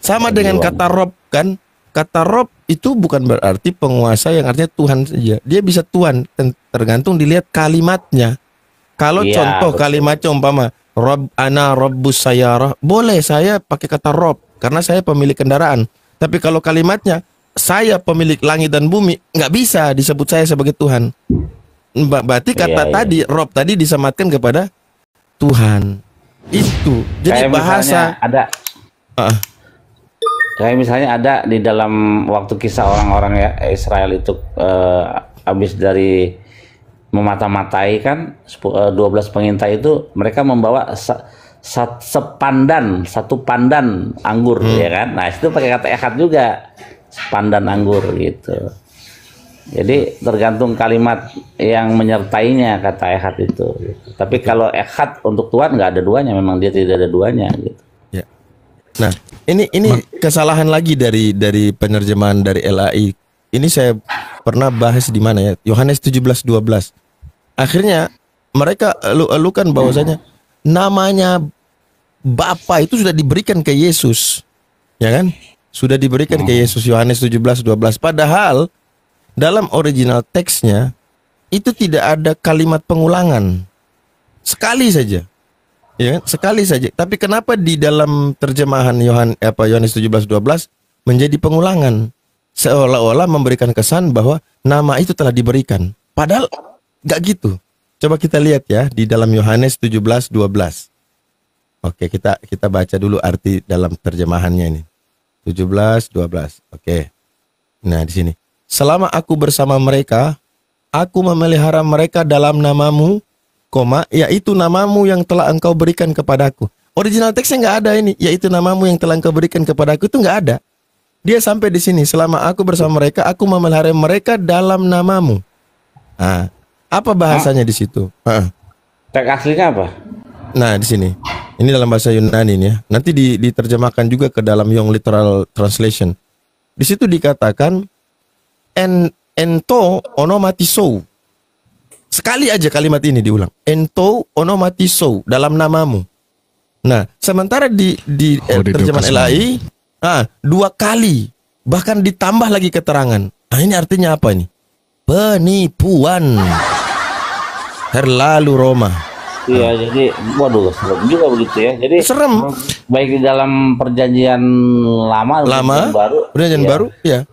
Sama dengan kata Rob kan. Kata Rob itu bukan berarti penguasa yang artinya Tuhan saja. Dia bisa Tuhan, tergantung dilihat kalimatnya. Kalau contoh kalimatnya umpama Rob ana Robbus sayyarah, boleh saya pakai kata Rob karena saya pemilik kendaraan. Tapi kalau kalimatnya saya pemilik langit dan bumi, nggak bisa disebut saya sebagai Tuhan. Berarti kata tadi Rob tadi disematkan kepada Tuhan. Itu. Jadi kayak bahasa ada kayak misalnya ada di dalam waktu kisah orang-orang ya Israel itu habis dari memata-matai kan 12 pengintai itu, mereka membawa satu pandan anggur ya kan. Nah, itu pakai kata echad juga. Sepandan anggur gitu. Jadi tergantung kalimat yang menyertainya kata echad itu. Tapi kalau echad untuk Tuhan nggak ada duanya, memang dia tidak ada duanya gitu. Ya. Nah, ini kesalahan lagi dari penerjemahan dari LAI. Ini saya pernah bahas di mana ya? Yohanes 17:12. Akhirnya mereka elu-elukan bahwasanya namanya Bapa itu sudah diberikan ke Yesus. Ya kan? Sudah diberikan ke Yesus, Yohanes 17:12. Padahal dalam original teksnya itu tidak ada kalimat pengulangan. Sekali saja. Ya kan? Sekali saja. Tapi kenapa di dalam terjemahan Yohanes 17:12 menjadi pengulangan? Seolah-olah memberikan kesan bahwa nama itu telah diberikan. Padahal nggak gitu. Coba kita lihat ya di dalam Yohanes 17:12. Oke, kita baca dulu arti dalam terjemahannya ini. 17:12. Oke. Nah, di sini. Selama aku bersama mereka, aku memelihara mereka dalam namamu, yaitu namamu yang telah engkau berikan kepadaku. Original teksnya nggak ada ini, yaitu namamu yang telah engkau berikan kepadaku, itu nggak ada. Dia sampai di sini, selama aku bersama mereka, aku memelihara mereka dalam namamu. Nah, apa bahasanya di situ? Teks aslinya apa? Nah, di sini. Ini dalam bahasa Yunani nih ya. Nanti diterjemahkan juga ke dalam Young Literal Translation. Di situ dikatakan ento onomatisou. Sekali aja kalimat ini diulang. Ento onomatisou, dalam namamu. Nah, sementara di terjemahan LAI, 2 kali, bahkan ditambah lagi keterangan. Nah, ini artinya apa ini? Penipuan. Terlalu Roma. Iya, jadi waduh, serem juga begitu ya. Jadi serem. Baik di dalam perjanjian lama perjanjian baru, ya.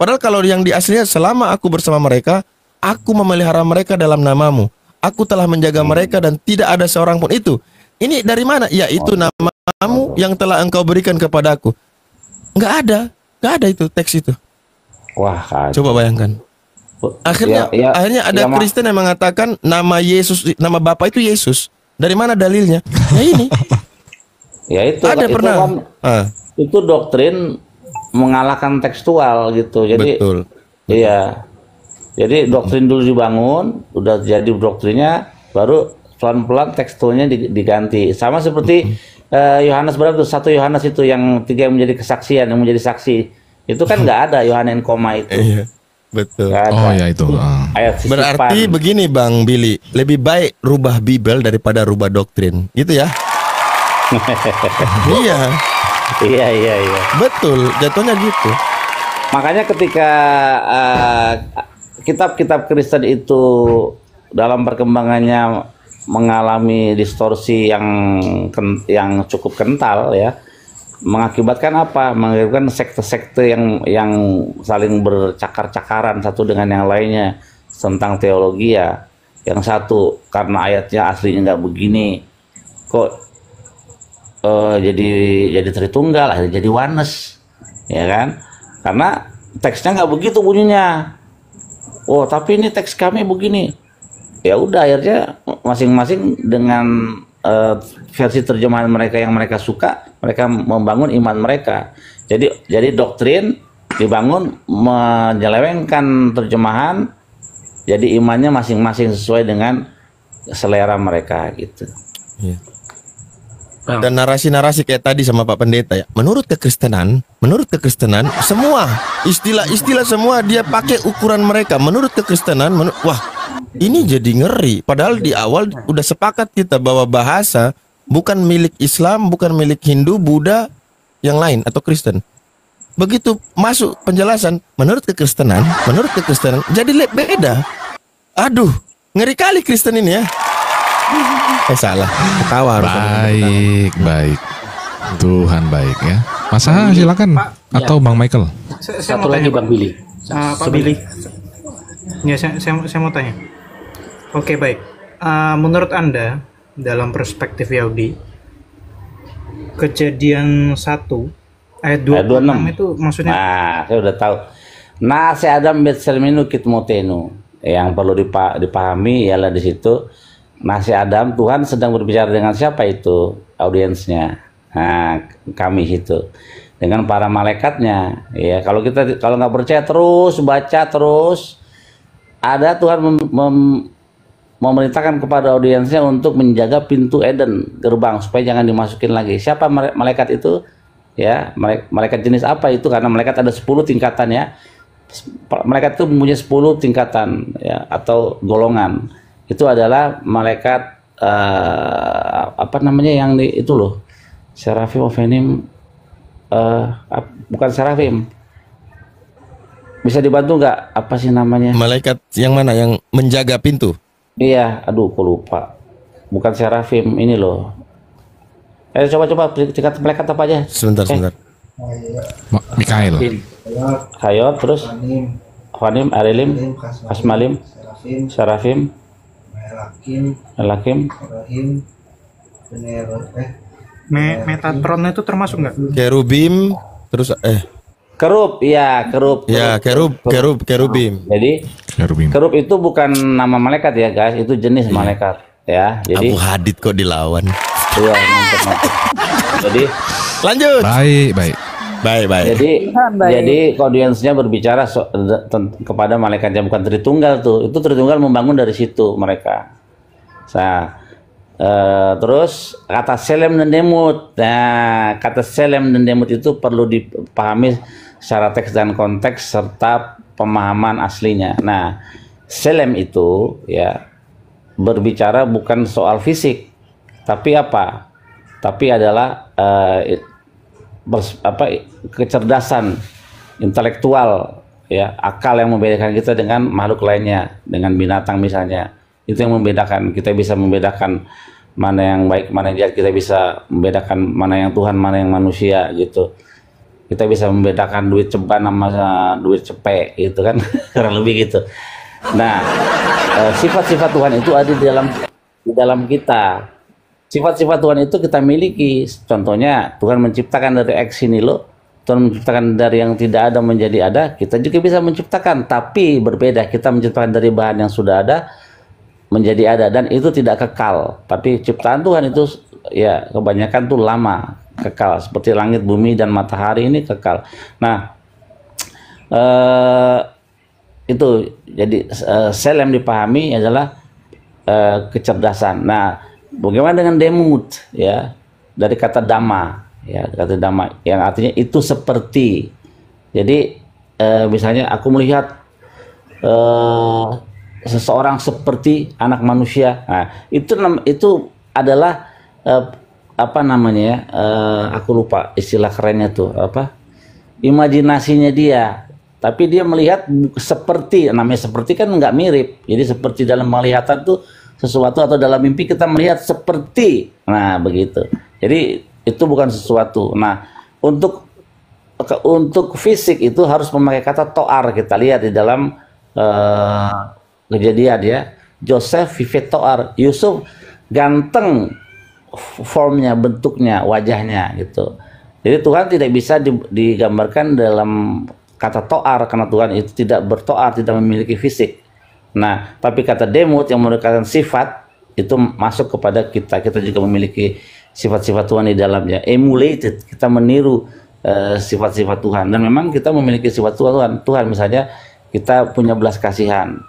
Padahal kalau yang di aslinya, selama aku bersama mereka, aku memelihara mereka dalam namamu. Aku telah menjaga mereka dan tidak ada seorang pun itu. Ini dari mana? Ya, itu namamu yang telah engkau berikan kepadaku. Nggak ada itu teks itu. Wah, kacau. Coba bayangkan. Akhirnya ada Kristen yang mengatakan nama Yesus, nama Bapa itu Yesus. Dari mana dalilnya? Ya ini. Ya itu. Ada pernah. Itu doktrin mengalahkan tekstual gitu. Jadi, betul. Iya. Jadi doktrin dulu dibangun, udah jadi doktrinnya, baru pelan-pelan teksturnya diganti. Sama seperti Yohanes berapa tuh? 1 Yohanes itu yang 3 yang menjadi kesaksian, yang menjadi saksi. Itu kan nggak ada Yohanes koma itu. Iya. Betul. Oh ya itu. Ayat berarti begini Bang Billy, lebih baik rubah Bible daripada rubah doktrin, gitu ya? Iya. Betul, jatuhnya gitu. Makanya ketika kitab-kitab Kristen itu dalam perkembangannya mengalami distorsi yang cukup kental ya, mengakibatkan apa? Mengakibatkan sekte-sekte yang saling bercakar-cakaran satu dengan yang lainnya tentang teologi ya. Yang satu karena ayatnya aslinya nggak begini, kok jadi Tritunggal, akhirnya jadi Oneness, ya kan? Karena teksnya nggak begitu bunyinya. Oh, tapi ini teks kami begini. Ya udah, akhirnya masing-masing dengan versi terjemahan mereka yang mereka suka, mereka membangun iman mereka. Jadi doktrin dibangun menyelewengkan terjemahan, jadi imannya masing-masing sesuai dengan selera mereka gitu. Iya. Dan narasi-narasi kayak tadi sama Pak Pendeta ya. Menurut kekristenan semua istilah-istilah semua dia pakai ukuran mereka. Menurut kekristenan, wah, ini jadi ngeri. Padahal di awal udah sepakat kita bahwa bahasa bukan milik Islam, bukan milik Hindu, Buddha, yang lain atau Kristen. Begitu masuk penjelasan menurut kekristenan jadi beda. Aduh, ngeri kali Kristen ini ya. Salah, ketawa harus. Baik. Tuhan baik ya. Mas Aha silakan atau Bang Michael. Saya mau tanya Bang Billy. Pak Billy. Ya, saya mau tanya. Oke, baik. Menurut Anda dalam perspektif Yahudi, Kejadian 1 ayat 26 itu maksudnya? Nah, saya udah tahu. Nase Adam betselminu kitmotenu. Yang perlu dipahami ialah di situ nasi Adam, Tuhan sedang berbicara dengan siapa itu audiensnya? Nah, kami itu dengan para malaikatnya. Ya, kalau nggak percaya terus baca terus, ada Tuhan memerintahkan kepada audiensnya untuk menjaga pintu Eden, gerbang, supaya jangan dimasukin lagi. Siapa malaikat itu? Ya, malaikat jenis apa itu? Karena malaikat ada 10 tingkatan ya. Malaikat itu mempunyai 10 tingkatan ya, atau golongan. Itu adalah malaikat apa namanya yang itu loh, Serafim, Ophenim, bukan Serafim. Bisa dibantu nggak? Apa sih namanya? Malaikat yang mana yang menjaga pintu? Iya, aduh, kok lupa. Bukan Serafim, ini loh. Coba tingkat malaikat apa aja? Sebentar. Mikael. Hayot, terus Fanim, Arilim, Asmalim, Serafim, Elakim, Metatron itu termasuk nggak? Kerubim, terus Kerub, iya, kerub. Ya, kerubim. Jadi kerub itu bukan nama malaikat ya guys, itu jenis malaikat ya. Jadi Abu Hadid kok dilawan. Iya, mantap. Jadi lanjut. Baik. Jadi audiensnya berbicara kepada malaikat yang bukan Tritunggal tuh. Itu Tritunggal membangun dari situ mereka. Nah, terus kata Selem dan Demut. Nah, kata Selem dan Demut itu perlu dipahami secara teks dan konteks serta pemahaman aslinya. Nah, Selem itu ya berbicara bukan soal fisik, tapi apa? Tapi adalah kecerdasan intelektual ya, akal yang membedakan kita dengan makhluk lainnya, dengan binatang misalnya. Itu yang membedakan. Kita bisa membedakan mana yang baik, mana yang jahat. Kita bisa membedakan mana yang Tuhan, mana yang manusia gitu. Kita bisa membedakan duit ceban sama duit cepek gitu kan. Kurang lebih gitu. Nah, sifat-sifat Tuhan itu ada di dalam kita. Sifat-sifat Tuhan itu kita miliki. Contohnya Tuhan menciptakan dari X ini loh. Tuhan menciptakan dari yang tidak ada menjadi ada. Kita juga bisa menciptakan, tapi berbeda. Kita menciptakan dari bahan yang sudah ada menjadi ada, dan itu tidak kekal. Tapi ciptaan Tuhan itu ya kebanyakan tuh lama, kekal. Seperti langit, bumi, dan matahari ini kekal. Nah, itu jadi Selem dipahami adalah kecerdasan. Nah, bagaimana dengan Demut ya, dari kata dama ya, kata dama yang artinya itu seperti. Jadi misalnya aku melihat seseorang seperti anak manusia. Nah, itu adalah apa namanya? Aku lupa istilah kerennya tuh apa? Imajinasinya dia. Tapi dia melihat seperti, namanya seperti kan nggak mirip. Jadi seperti dalam penglihatan tuh sesuatu, atau dalam mimpi kita melihat seperti. Nah, begitu. Jadi itu bukan sesuatu. Nah, untuk fisik itu harus memakai kata toar. Kita lihat di dalam Kejadian ya. Joseph vive toar. Yusuf ganteng formnya, bentuknya, wajahnya gitu. Jadi Tuhan tidak bisa digambarkan dalam kata toar, karena Tuhan itu tidak bertoar, tidak memiliki fisik. Nah, tapi kata demut yang merupakan sifat itu masuk kepada kita. Kita juga memiliki sifat-sifat Tuhan di dalamnya. Emulated, kita meniru sifat-sifat Tuhan. Dan memang kita memiliki sifat Tuhan. Misalnya kita punya belas kasihan,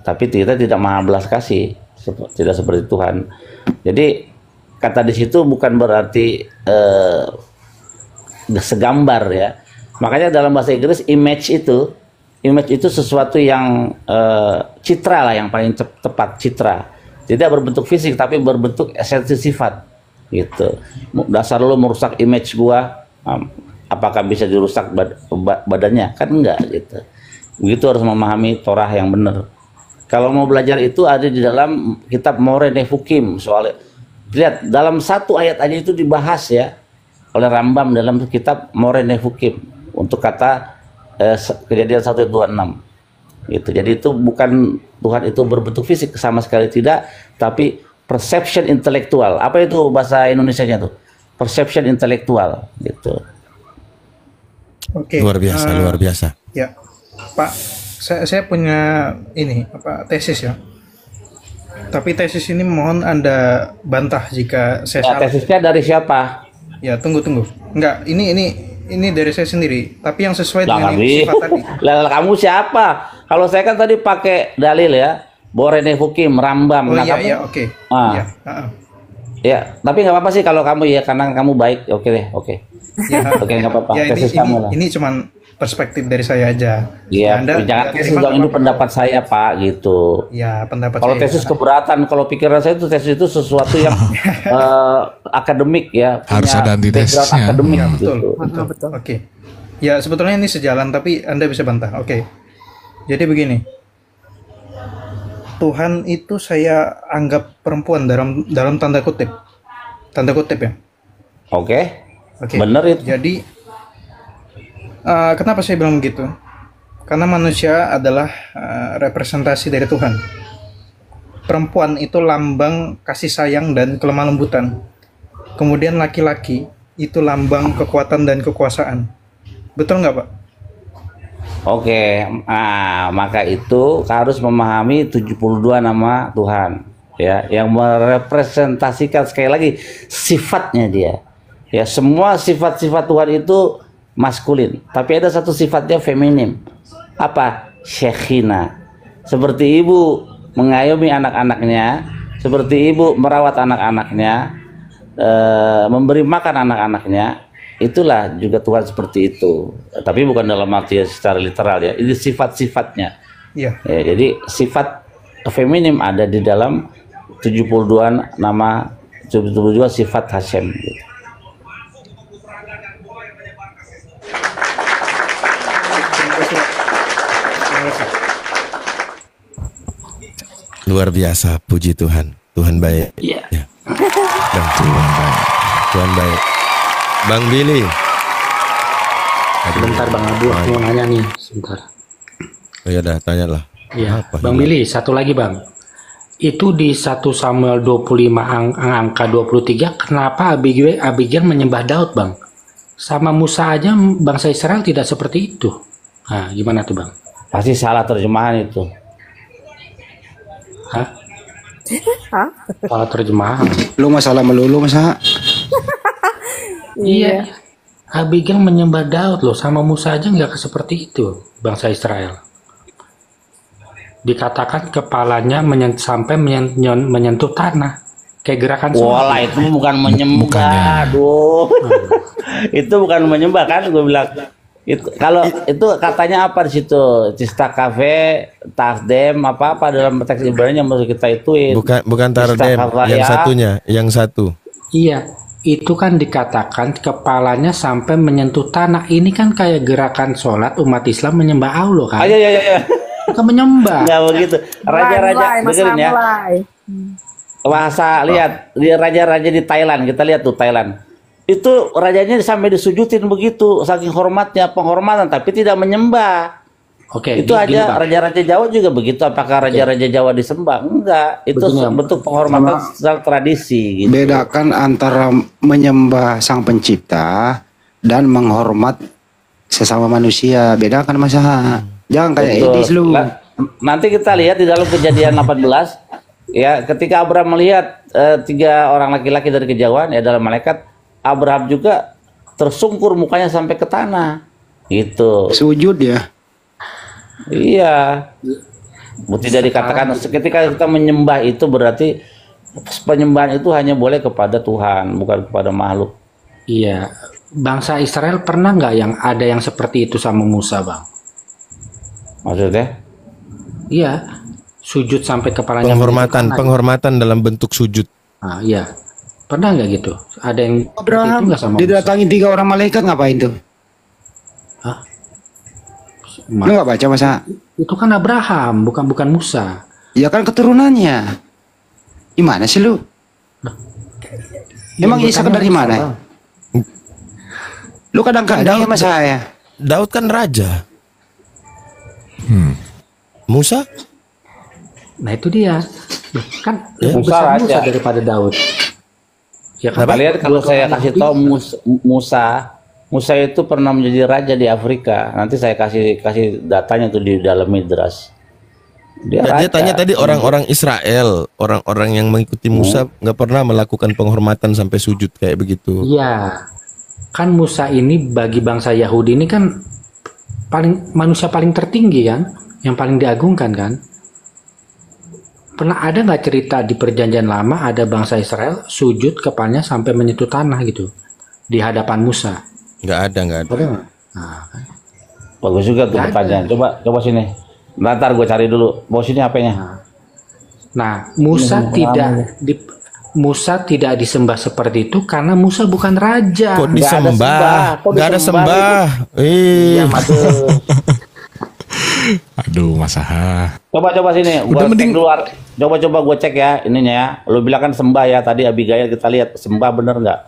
tapi kita tidak maha belas kasih, tidak seperti Tuhan. Jadi kata di situ bukan berarti segambar ya. Makanya dalam bahasa Inggris image itu sesuatu yang citra lah, yang paling tepat, citra. Tidak berbentuk fisik tapi berbentuk esensi sifat gitu. Dasar lo merusak image gua, Apakah bisa dirusak badannya? Kan enggak gitu. Begitu harus memahami Torah yang benar. Kalau mau belajar itu ada di dalam kitab Moreh Nefukim. Soalnya lihat dalam satu ayat aja itu dibahas ya oleh Rambam dalam kitab Moreh Nefukim untuk kata Kejadian 1:26 gitu. Jadi itu bukan Tuhan itu berbentuk fisik sama sekali tidak, tapi perception intelektual. Apa itu bahasa Indonesianya tuh? Perception intelektual gitu. Oke. Luar biasa, luar biasa. Ya, Pak, saya punya ini tesis ya. Tapi tesis ini mohon Anda bantah jika saya salah. Tesisnya dari siapa? Ya, tunggu. Enggak, ini dari saya sendiri. Tapi yang sesuai dengan sifat tadi. Lah kamu siapa? Kalau saya kan tadi pakai dalil ya, Moreh Nefukim, Rambam. Oh iya, oke. Iya. Ya, tapi nggak apa-apa sih kalau kamu ya, karena kamu baik. Oke deh, oke. Ya, oke, nggak apa-apa. Ya, ini cuman perspektif dari saya aja. Iya, jangan tesis dong, ini pendapat saya Pak gitu. Ya, pendapat kalau saya. Tesis keberatan, kalau pikiran saya itu tesis itu sesuatu yang akademik ya. Harus ada antitesisnya. Akademik Ya, gitu. betul. Oke. Ya, sebetulnya ini sejalan tapi Anda bisa bantah. Oke. Jadi begini. Tuhan itu saya anggap perempuan dalam tanda kutip. Tanda kutip ya. Oke. Oke. Benar itu. Jadi kenapa saya bilang begitu? Karena manusia adalah representasi dari Tuhan. Perempuan itu lambang kasih sayang dan kelemah lembutan. Kemudian laki-laki itu lambang kekuatan dan kekuasaan. Betul nggak, Pak? Oke, maka itu harus memahami 72 nama Tuhan ya, yang merepresentasikan sekali lagi sifatnya dia. Ya, semua sifat-sifat Tuhan itu maskulin, tapi ada satu sifatnya feminim. Apa? Syekhina. Seperti ibu mengayomi anak-anaknya, seperti ibu merawat anak-anaknya, memberi makan anak-anaknya. Itulah juga Tuhan seperti itu. Tapi bukan dalam arti secara literal ya. Ini sifat-sifatnya. Iya. Ya, jadi sifat feminim ada di dalam 72 nama, 72 sifat Hashem gitu. Luar biasa, puji Tuhan. Tuhan baik. Iya. Ya. Dan Tuhan baik. Tuhan baik. Bang Billy. Sebentar Bang Abu, aku mau nanya nih, sebentar. Oh ya dah, tanyalah. Iya, Apa Bang ini? Billy, satu lagi Bang. Itu di 1 Samuel 25 angka 23, kenapa Abigail menyembah Daud, Bang? Sama Musa aja bangsa Israel tidak seperti itu. Nah, gimana tuh, Bang? Pasti salah terjemahan itu. Hah? Salah terjemahan. Lu masalah melulu masa? Iya. Abigail menyembah Daud loh, sama Musa aja nggak seperti itu bangsa Israel. Dikatakan kepalanya sampai menyentuh tanah, kayak gerakan sholat. Wah, itu bukan menyembah, aduh. Itu bukan menyembah kan, gue bilang. Itu kalau itu katanya apa di situ? Cista kafe, tasdem, apa dalam teks Ibrani yang maksud kita itu? Bukan tardem, yang satunya, yang satu. Iya. Itu kan dikatakan kepalanya sampai menyentuh tanah. Ini kan kayak gerakan sholat umat Islam menyembah Allah kan? Iya. Bukan menyembah. Nggak begitu. Raja-raja, dengerin ya. Bahasa, lihat raja-raja di Thailand. Kita lihat tuh Thailand. Itu rajanya sampai disujudin begitu. Saking hormatnya, penghormatan. Tapi tidak menyembah. Oke, itu aja raja-raja Jawa juga begitu. Apakah raja-raja Jawa disembah? Enggak. Itu bentuk penghormatan secara tradisi. Gitu. Bedakan antara menyembah Sang Pencipta dan menghormat sesama manusia. Bedakan masa. Jangan kayak Edis lu. Nanti kita lihat di dalam Kejadian 18 ya, ketika Abraham melihat 3 orang laki-laki dari kejauhan ya dalam malaikat, Abraham juga tersungkur mukanya sampai ke tanah. Gitu. Sujud ya. Iya. Tidak dikatakan ketika kita menyembah itu berarti penyembahan itu hanya boleh kepada Tuhan, bukan kepada makhluk. Iya. Bangsa Israel pernah nggak yang ada yang seperti itu sama Musa, Bang? Maksudnya? Iya. Sujud sampai kepalanya. Penghormatan dalam bentuk sujud. Nah, iya. Pernah nggak gitu? Ada yang seperti itu Abraham nggak sama Musa? didatangi 3 orang malaikat ngapain tuh? Hah? Lu nggak baca masa? Itu kan Abraham, bukan Musa. Ya kan keturunannya. Gimana sih lu? Emang Yang Ishak bertanya dari Musa, mana? Bang. Lu kadang-kadang ya mas saya. Daud kan raja. Musa? Nah itu dia. Loh, kan Ya, lebih Musa besar Musa raja. daripada Daud. Ya kan? Kalian kalau Dua saya orang kasih Yahudi. tahu Musa itu pernah menjadi raja di Afrika. Nanti saya kasih datanya tuh di dalam Midrash. Dia Dia raja. tanya tadi orang-orang Israel, orang-orang yang mengikuti Musa nggak pernah melakukan penghormatan sampai sujud kayak begitu. Iya. Kan Musa ini bagi bangsa Yahudi ini kan manusia paling tertinggi kan, yang paling diagungkan kan. Pernah ada nggak cerita di Perjanjian Lama ada bangsa Israel sujud kepalanya sampai menyentuh tanah gitu di hadapan Musa? Nggak ada. Ada nggak? Nah, kan. Bagus juga tuh Nggak ada. pertanyaan. Coba sini. Ntar gue cari dulu. Bawa sini HP-nya. Nah, Musa tidak disembah seperti itu karena Musa bukan raja. Kok Nggak ada sembah. disembah? Kok Nggak ada disembah sembah. Iya, Mas. Aduh, Mas Aha. Coba sini. Udah Gua mending- cek luar. Coba gue cek ya ininya ya. Lu bilang kan sembah ya tadi Abigail kita lihat sembah bener nggak?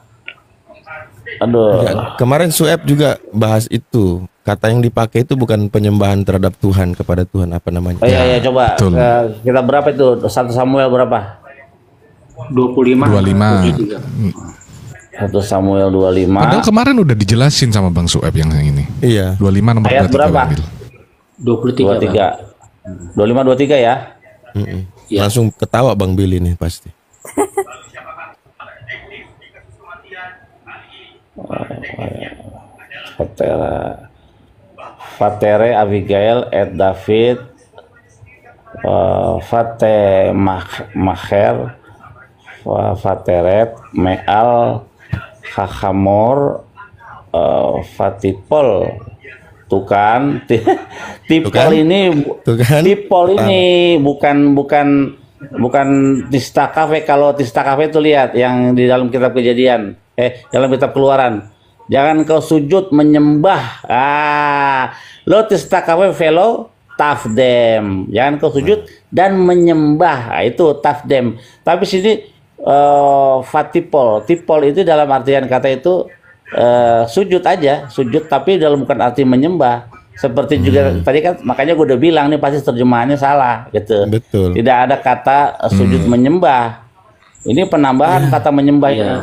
Aduh. Ya, kemarin Sueb juga bahas itu. Kata yang dipakai itu bukan penyembahan terhadap Tuhan kepada Tuhan apa namanya? Oh iya coba. betul. Kita berapa itu? 1 Samuel berapa? 25. 25. 1 Samuel 25. Padahal kemarin udah dijelasin sama Bang Sueb yang ini. Iya. 25 nomor Ayat 23 berapa? ambil. 23. Bang. 23. 25 23 ya. Iya. Langsung ketawa Bang Billy nih pasti. Fatere Abigail et David Fate Macher Fateret Meal Hahamor Fatipol. Tuh kan Tipol kan? ini Tuh kan? Tipol ini bukan Tista Cafe. Kalau Tista Cafe itu lihat yang di dalam kitab Kejadian, dalam kitab Keluaran. Jangan kau sujud menyembah. Lo Tista Cafe velo tafdem. Jangan kau sujud dan menyembah. Itu tafdem. Tapi sini fatipol. Tipol itu dalam artian kata itu sujud aja, sujud tapi dalam bukan arti menyembah. Seperti juga tadi kan makanya gue udah bilang nih pasti terjemahannya salah gitu. Betul. Tidak ada kata sujud menyembah. Ini penambahan kata menyembah itu. Iya.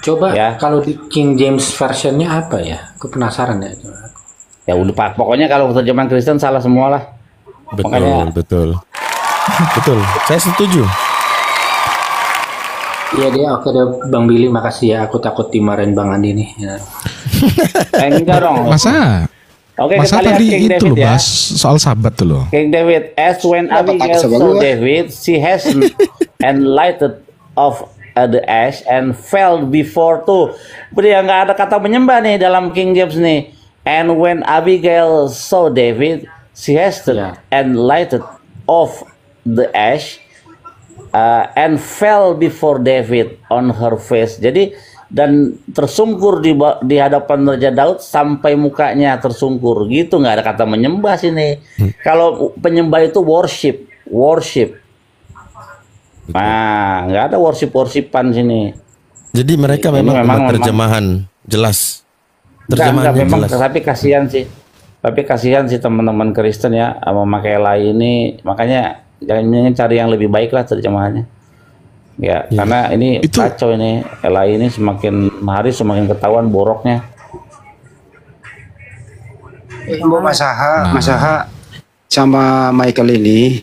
Coba Ya. kalau di King James versionnya apa ya? Aku penasaran ya. Ya udah Pak, pokoknya kalau terjemahan Kristen salah semua lah. Betul, Makanya- betul. Betul. Saya setuju. Iya deh, oke deh Bang Billy, makasih ya. Aku takut dimarahin Bang Andi nih. Ya. Enggak dong. Masa? Oke, Masa kita lihat tadi King itu David loh ya. bahas soal sabat tuh loh. King David, as when Abigail tak saw sebelum. David, she has enlightened of the ash and fell before tuh. Dia nggak ada kata menyembah nih dalam King James nih. And when Abigail saw David, she has Ya. enlightened of the ash and fell before David on her face. Jadi dan tersungkur di hadapan Raja Daud sampai mukanya tersungkur gitu, nggak ada kata menyembah sini. Kalau penyembah itu worship. Nah, nggak ada worshipan sini. Jadi mereka Ini memang, memang- terjemahan jelas. Enggak, Terjemahannya memang, jelas. tapi kasihan sih teman-teman Kristen ya memakai LAI ini, makanya jangan cari yang lebih baik lah terjemahannya. Ya, karena ini Itu- kacau ini LAI ini semakin hari semakin ketahuan boroknya. Mas Aha sama Michael ini,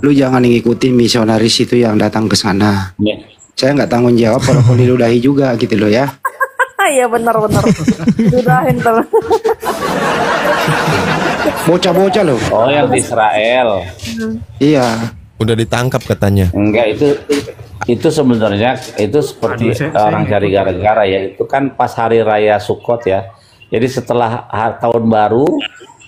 lu jangan ngikutin misionaris itu yang datang ke sana. Ya. Saya nggak tanggung jawab kalau diludahi juga gitu loh ya. Iya benar-benar. Sudahin tuh. Bocah-bocah loh. Oh, yang di Israel. Iya. Udah ditangkap katanya. Enggak, itu sebenarnya itu seperti orang cari gara-gara ya. Itu kan pas hari raya Sukot ya. Jadi setelah tahun baru,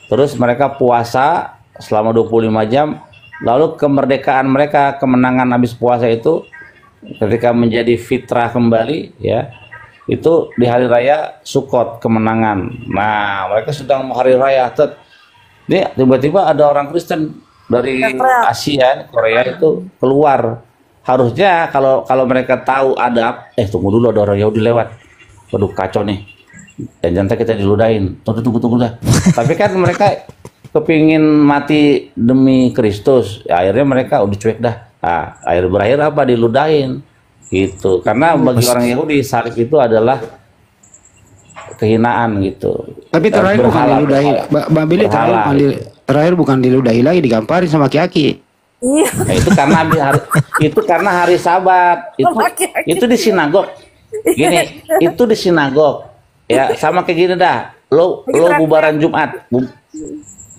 terus mereka puasa selama 25 jam, lalu kemerdekaan mereka, kemenangan habis puasa itu ketika menjadi fitrah kembali, ya, itu di hari raya Sukot, kemenangan. Nah, mereka sedang hari raya, ini tiba-tiba ada orang Kristen dari Asia, Korea itu keluar. Harusnya kalau mereka tahu ada, tunggu dulu, ada orang Yahudi lewat, waduh kacau nih, dan jangan kita diludahin, tunggu dah. Tapi kan mereka kepingin mati demi Kristus, ya, akhirnya mereka udah cuek dah. Nah, berakhir apa? Diludahin gitu. Karena bagi orang Yahudi salib itu adalah kehinaan gitu. Tapi terakhir bukan diludahi, Bang Billy, terakhir bukan diludahi lagi, digamparin sama aki-aki. Iya. Nah, itu karena hari Sabat. Itu di sinagog. Gini, itu di sinagog. Ya, sama kayak gini dah. Lo bubaran Jumat.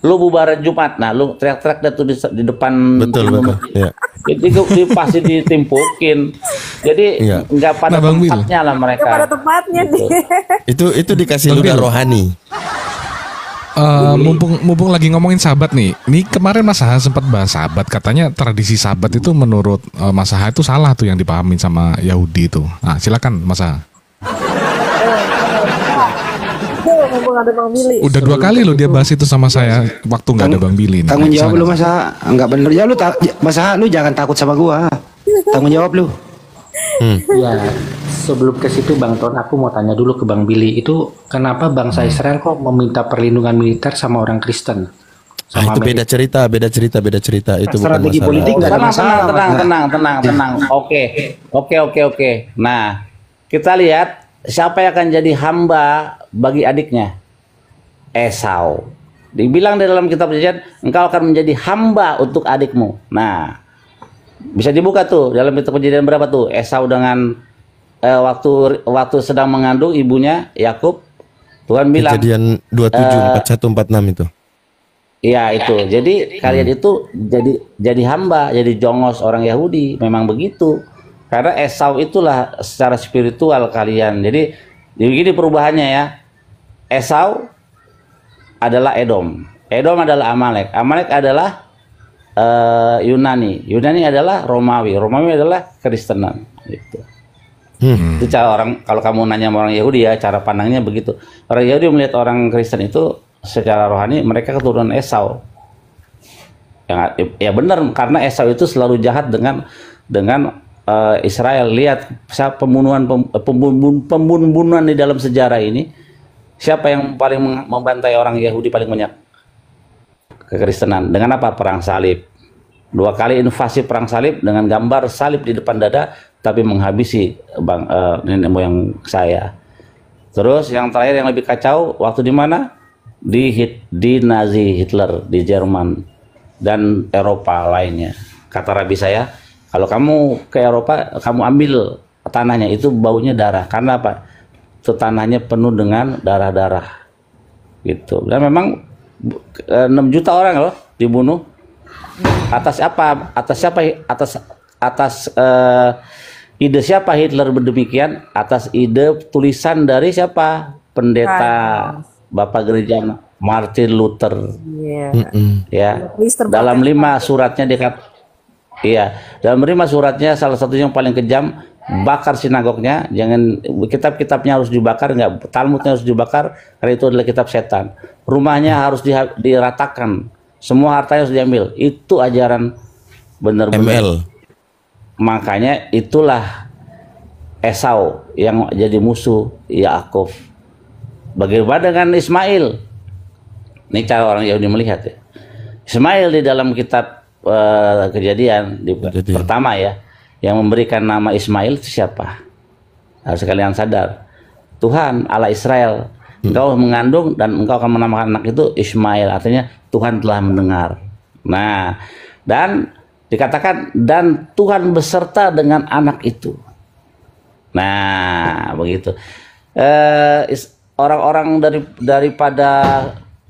Lu bubaran Jumat, nah lu teriak-teriak dah tuh di depan. Betul. Ya. Jadi pasti ditimpukin. Jadi nggak pada tempatnya lah mereka. Nggak pada tempatnya nih. Itu dikasih ludah rohani. Mumpung lagi ngomongin Sabat nih. Ini kemarin Mas Aha sempat bahas Sabat, katanya tradisi Sabat itu menurut Mas Aha itu salah tuh yang dipahamin sama Yahudi itu. Nah, silakan Mas Aha. Ada Bang Billy. Udah 2 kali loh dia bahas itu sama saya waktu nggak ada Bang Billy. Tanggung jawab lu Masa, nggak bener ya lu, Masa lu jangan takut sama gua. Tanggung jawab lu. Ya, sebelum ke situ Bang Ton, aku mau tanya dulu ke Bang Billy, itu kenapa bangsa Israel kok meminta perlindungan militer sama orang Kristen? Itu beda cerita. Itu bukan strategi masalah. politik nggak ada masalah. Tenang. Oke. Nah, kita lihat siapa yang akan jadi hamba bagi adiknya? Esau. Dibilang di dalam kitab perjanjian, engkau akan menjadi hamba untuk adikmu. Nah, bisa dibuka tuh dalam kitab perjanjian berapa tuh? Esau dengan waktu sedang mengandung ibunya Yakub, Tuhan bilang. Kejadian 27, 41, 46 itu. Iya itu. Jadi kalian itu jadi hamba, jadi jongos orang Yahudi, memang begitu. Karena Esau itulah secara spiritual kalian. Jadi begini perubahannya ya. Esau adalah Edom. Edom adalah Amalek. Amalek adalah Yunani. Yunani adalah Romawi. Romawi adalah Kristenan. Gitu. Itu cara orang, kalau kamu nanya sama orang Yahudi ya, cara pandangnya begitu. Orang Yahudi melihat orang Kristen itu secara rohani mereka keturunan Esau. Ya benar, karena Esau itu selalu jahat dengan Israel. Lihat pembunuhan di dalam sejarah ini. Siapa yang paling membantai orang Yahudi paling banyak? Kekristenan. Dengan apa? Perang salib. 2 kali invasi perang salib dengan gambar salib di depan dada, tapi menghabisi nenek moyang saya. Terus yang terakhir yang lebih kacau, waktu di mana? Di Nazi Hitler, di Jerman dan Eropa lainnya. Kata Rabi saya, kalau kamu ke Eropa, kamu ambil tanahnya, itu baunya darah. Karena apa? Itu tanahnya penuh dengan darah-darah. Gitu. Dan memang 6 juta orang loh dibunuh. Atas apa? Atas ide siapa Hitler berdemikian? Atas ide tulisan dari siapa? Pendeta Bapak Gereja Martin Luther. Ya. Dalam 5 suratnya dalam 5 suratnya salah satunya yang paling kejam, bakar sinagognya, jangan, kitab-kitabnya harus dibakar, enggak, Talmudnya harus dibakar karena itu adalah kitab setan. Rumahnya harus diratakan, semua hartanya harus diambil. Itu ajaran benar-benar. Makanya itulah Esau yang jadi musuh Yakub. Bagaimana dengan Ismail? Ini cara orang Yahudi melihat ya. Ismail di dalam kitab Kejadian pertama ya, yang memberikan nama Ismail itu siapa? Harus kalian sadar, Tuhan Allah Israel. Engkau mengandung dan engkau akan menamakan anak itu Ismail, artinya Tuhan telah mendengar. Nah, dan dikatakan dan Tuhan beserta dengan anak itu. Nah, begitu. Orang-orang daripada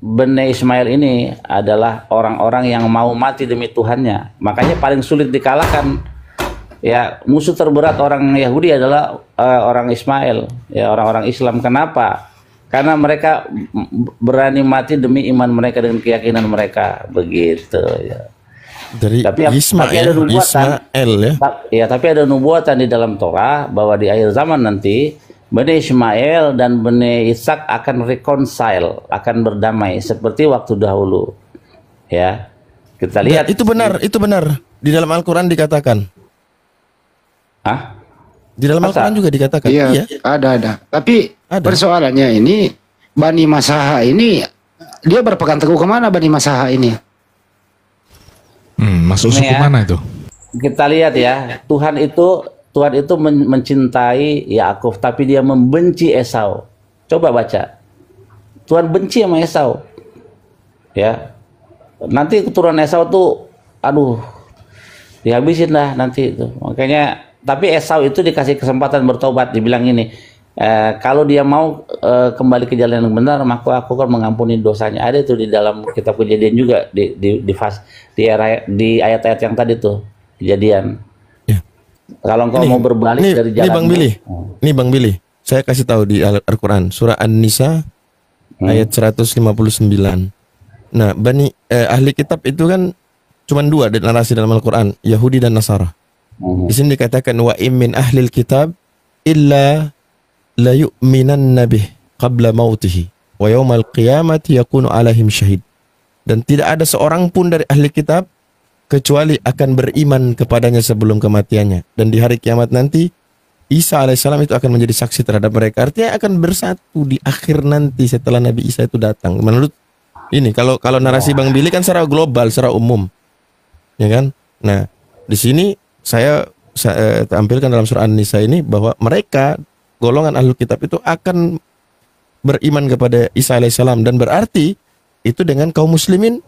Bene Ismail ini adalah orang-orang yang mau mati demi Tuhannya. Makanya paling sulit dikalahkan. Ya, musuh terberat orang Yahudi adalah orang Ismail, ya, orang-orang Islam. Kenapa? Karena mereka berani mati demi iman mereka dan keyakinan mereka, begitu ya. Dari Tapi ada Ismail nubuatan. ya. Ya, tapi ada nubuatan di dalam Torah bahwa di akhir zaman nanti Bani Ismail dan Bani Ishak akan reconcile, akan berdamai seperti waktu dahulu. Ya. Kita lihat. Itu benar. Di dalam Al-Qur'an dikatakan. Hah? Di dalam Al-Qur'an juga dikatakan. Iya, ada. Tapi Ada. persoalannya ini Bani Masaha ini dia berpegang teguh kemana Bani Masaha ini? Masuk Ini suku ya. mana itu? Kita lihat ya, Tuhan itu mencintai Yakub, tapi dia membenci Esau. Coba baca. Tuhan benci sama Esau. Ya. Nanti keturunan Esau tuh, aduh, dihabisin dah nanti itu. Makanya, tapi Esau itu dikasih kesempatan bertobat, dibilang ini, kalau dia mau kembali ke jalan yang benar, maka aku akan mengampuni dosanya. Ada itu di dalam kitab Kejadian juga di ayat-ayat yang tadi tuh Kejadian. Ya. Kalau engkau mau berbalik dari jalan. Ini Bang Billy. Saya kasih tahu di Al-Qur'an surah An-Nisa ayat 159. Nah, ahli kitab itu kan cuma dua narasi dalam Al-Qur'an, Yahudi dan Nasara. Di sini dikatakan wa min ahlil kitab illa la yu'minan nabih qabla mautihi wa yaumal qiyamati yakunu alaihim syahid. Dan tidak ada seorang pun dari ahli kitab kecuali akan beriman kepadanya sebelum kematiannya, dan di hari kiamat nanti Isa alaihissalam itu akan menjadi saksi terhadap mereka. Artinya akan bersatu di akhir nanti setelah Nabi Isa itu datang. Menurut ini kalau narasi Bang Billy kan secara global, secara umum, ya kan? Nah, di sini saya tampilkan dalam surah An-Nisa ini bahwa mereka golongan ahlul kitab itu akan beriman kepada Isa alaihissalam, dan berarti itu dengan kaum muslimin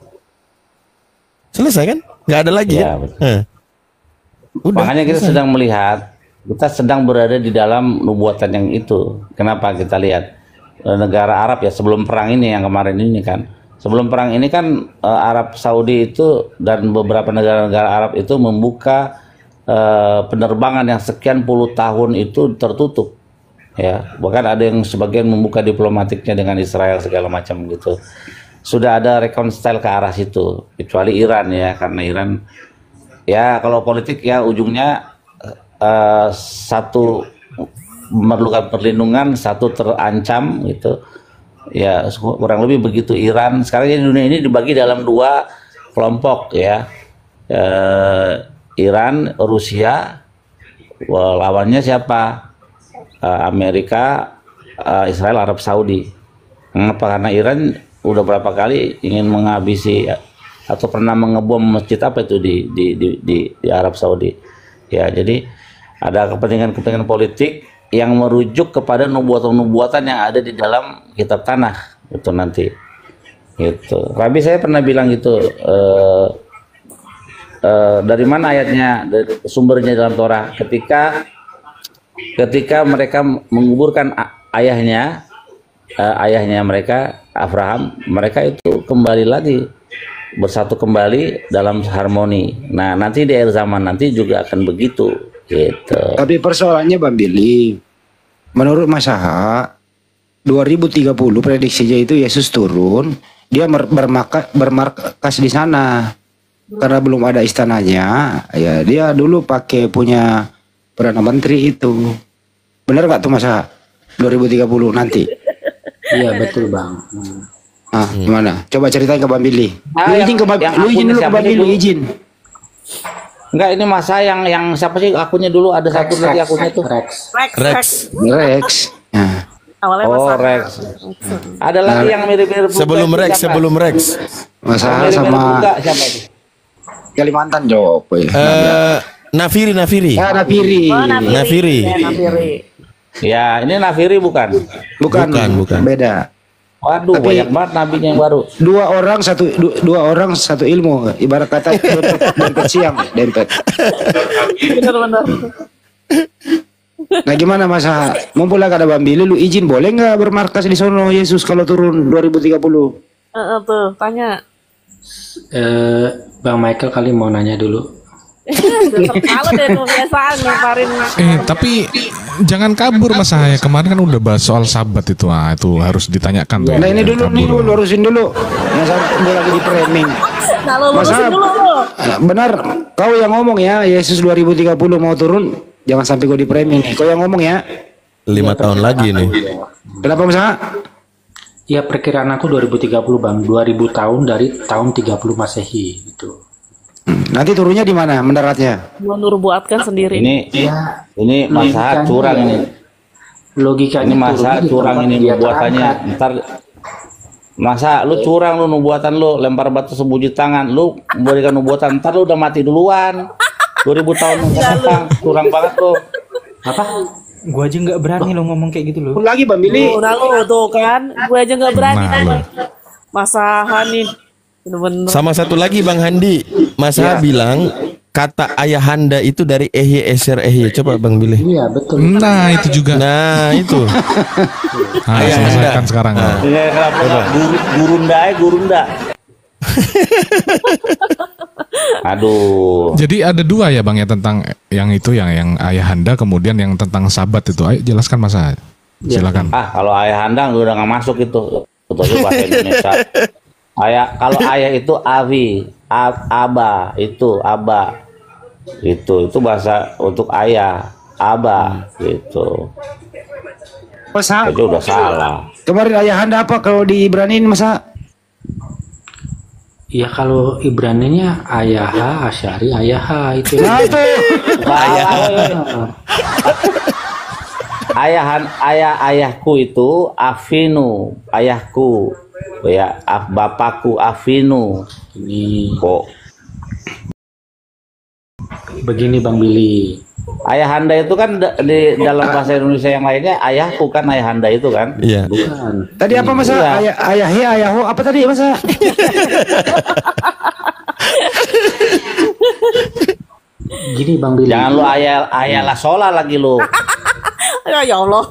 selesai kan? Nggak ada lagi Ya, ya? Udah, Makanya kita selesai. sedang melihat, kita sedang berada di dalam nubuatan yang itu. Kenapa kita lihat negara Arab ya sebelum perang ini yang kemarin ini kan. Sebelum perang ini kan Arab Saudi itu dan beberapa negara-negara Arab itu membuka penerbangan yang sekian puluh tahun itu tertutup. Ya, bahkan ada yang sebagian membuka diplomatiknya dengan Israel segala macam gitu. Sudah ada reconcile ke arah situ, kecuali Iran ya, karena Iran ya kalau politik ya ujungnya satu memerlukan perlindungan, satu terancam gitu. Ya kurang lebih begitu Iran. Sekarang dunia ini dibagi dalam dua kelompok ya. Iran, Rusia, lawannya siapa? Amerika, Israel, Arab Saudi. Mengapa? Karena Iran udah berapa kali ingin menghabisi atau pernah mengebom masjid apa itu di Arab Saudi. Ya, jadi ada kepentingan-kepentingan politik yang merujuk kepada nubuatan-nubuatan yang ada di dalam kitab tanah itu nanti. Gitu. Rabi saya pernah bilang gitu. Dari mana ayatnya? Dari sumbernya dalam Torah. Ketika mereka menguburkan ayahnya mereka Abraham, mereka itu kembali lagi bersatu kembali dalam harmoni. Nah, nanti di akhir zaman nanti juga akan begitu gitu. Tapi persoalannya Bang Billy, menurut Masaha 2030 prediksinya itu Yesus turun, dia bermarkas di sana. Karena belum ada istananya, ya dia dulu pakai punya Perdana Menteri itu. Benar nggak tuh Masaha? 2030 nanti. Iya betul Bang. Gimana? Coba ceritain ke Bang Billy. Ah, Lu izin ke lu izin dulu ke Bang Billy, izin. Enggak, ini masa yang siapa sih akunnya dulu ada satu lagi akunnya tuh. Rex. Rex. Nah. Awalnya Oh, masalah. Rex. Ada lagi yang mirip-mirip Sebelum Buka, Rex, siapa? sebelum Rex. Masaha Mirip-mirip sama Buka, siapa itu? Kalimantan jawab ya. Nafiri. Ya, Nafiri. Oh, Nafiri. Ya, Nafiri. Ya, ini Nafiri bukan? Bukan. Beda. Waduh, Tapi- banyak banget nabinya yang baru. Dua orang satu ilmu, ibarat kata dempet siang, dempet. Benar-benar. Nah gimana Masaha? Mumpul lagi ada Bang Billy, lu izin boleh nggak bermarkas di sono Yesus kalau turun 2030? Tuh, tanya. Bang Michael kali mau nanya dulu. Kalau deh kebiasaan lemparin. Tapi jangan kabur Mas Sahaya. Kemarin kan udah bahas soal sabat itu. Ah, itu harus ditanyakan tuh. Nah ini Jangan dulu nih, kabur. lu lurusin dulu. Yang sampai lagi di framing. Nah, lo Masa lurusin dulu lo. benar, kau yang ngomong ya, Yesus 2030 mau turun, jangan sampai gue di framing nih. Kau yang ngomong ya. 5 tahun lagi nih. Kenapa Mas? Ya perkiraan aku 2030 Bang, 2000 tahun dari tahun 30 Masehi gitu. Nanti turunnya di mana mendaratnya? Nur buatkan sendiri. Ini masa curang ini. Logikanya Ini masa turunnya di curang tempat ini dia nubuatannya. terangkat. Ntar masa lu curang lu nubuatan lu, lempar batu sebujur tangan, lu memberikan nubuatan, ntar lu udah mati duluan. 2000 tahun mendatang, curang banget lu. Apa? Gua aja nggak berani lo ngomong kayak gitu loh. Lagi Bang Billy. Udah lo tuh kan, gue aja nggak berani Nah, nih. lo. Masahan nih, bener-bener. Sama satu lagi Bang Handi, Mas Ha bilang kata ayahanda itu dari Ehye Eser Ehye. Coba Bang Billy. Iya betul. Nah, itu juga. Nah, itu. Ah, selesaikan sekarang. Ya kenapa gurunda. Aduh. Jadi ada dua ya Bang ya tentang yang itu yang ayahanda, kemudian yang tentang sabat itu. Ayo jelaskan Mas Sahaya. Silakan. Kalau ayah handang udah nggak masuk itu. Betul bahasa Indonesia. Kalau ayah itu avi, aba itu aba. Itu bahasa untuk ayah, aba gitu. Mas, Itu udah salah. kemarin ayahanda apa kalau di Ibraniin Masa? Ya kalau Ibraninya ayaha, asyari, ayaha itu. Nah itu. Ayahku itu Afinu, ayahku ya, bapakku Afinu. Ini Kok begini Bang Billy. ayahanda itu kan di dalam bahasa Indonesia yang lainnya ayahku kan, ayahanda itu kan. Iya. Bukan. Tadi apa Masa? Iya. Ayahhe, ayaho apa tadi Masa? Gini Bang Billy. Jangan lu ayalah sholat lagi lu. Ya Allah.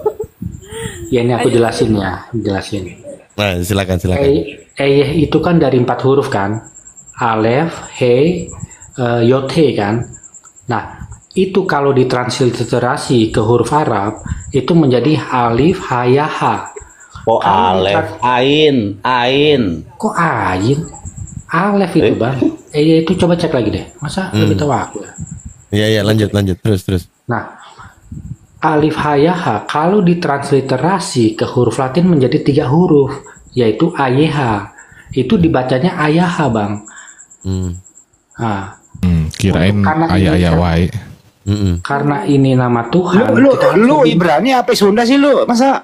Ya ini aku jelasin. Nah, silakan. Eyeh itu kan dari 4 huruf kan. Alef, he, yod, he kan. Nah, itu kalau ditransliterasi ke huruf Arab itu menjadi alif, haya, ha. Oh alef, ain. Kok ain? Alef itu Bang. Itu coba cek lagi deh. Masa lebih tahu aku ya? Iya, lanjut. Terus. Nah, alif hayaha kalau ditransliterasi ke huruf Latin menjadi 3 huruf, yaitu ayeha. Itu dibacanya ayaha Bang. Nah, Kirain Karena ayah-ayah ini- wae. karena ini nama Tuhan. kita harus Lu lebih- Ibrani apa Sunda sih lu? Masa?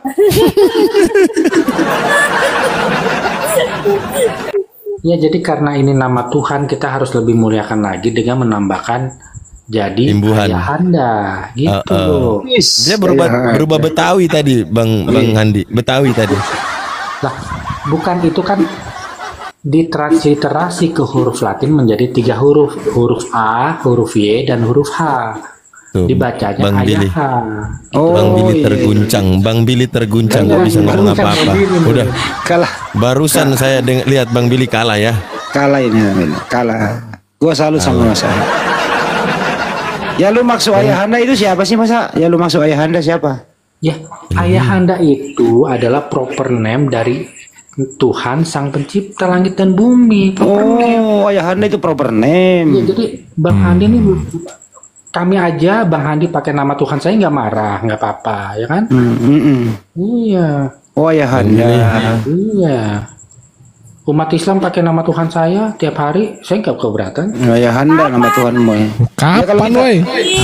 Ya jadi karena ini nama Tuhan kita harus lebih muliakan lagi dengan menambahkan jadi Imbuhan. ayahanda gitu loh. Dia berubah Betawi tadi, Bang Handi. Betawi tadi. Lah, bukan itu kan ditransliterasi ke huruf Latin menjadi 3 huruf, huruf A, huruf Y, dan huruf H. Tuh, Dibacanya Bang Billy. ayaha. Bang Billy iya. terguncang, nggak bisa ngomong apa-apa. Udah, Kalah. barusan saya lihat Bang Billy kalah ya. Kalah ini. Kalah. Gua salut sama Masa. Ya lu maksud ayahanda itu siapa sih Masa? Ya lu maksud ayahanda siapa? Ya, ayahanda itu adalah proper name dari Tuhan Sang Pencipta langit dan bumi. Proper name. Oh, ayahanda itu proper Ya, name. jadi Bang Handi ini kami aja Bang Handi pakai nama Tuhan saya nggak marah, nggak apa-apa, ya kan? Iya, Oh, ayahanda. iya. Umat Islam pakai nama Tuhan saya tiap hari, saya nggak keberatan. Ayahanda nama Tuhanmu ya. Kapan woi?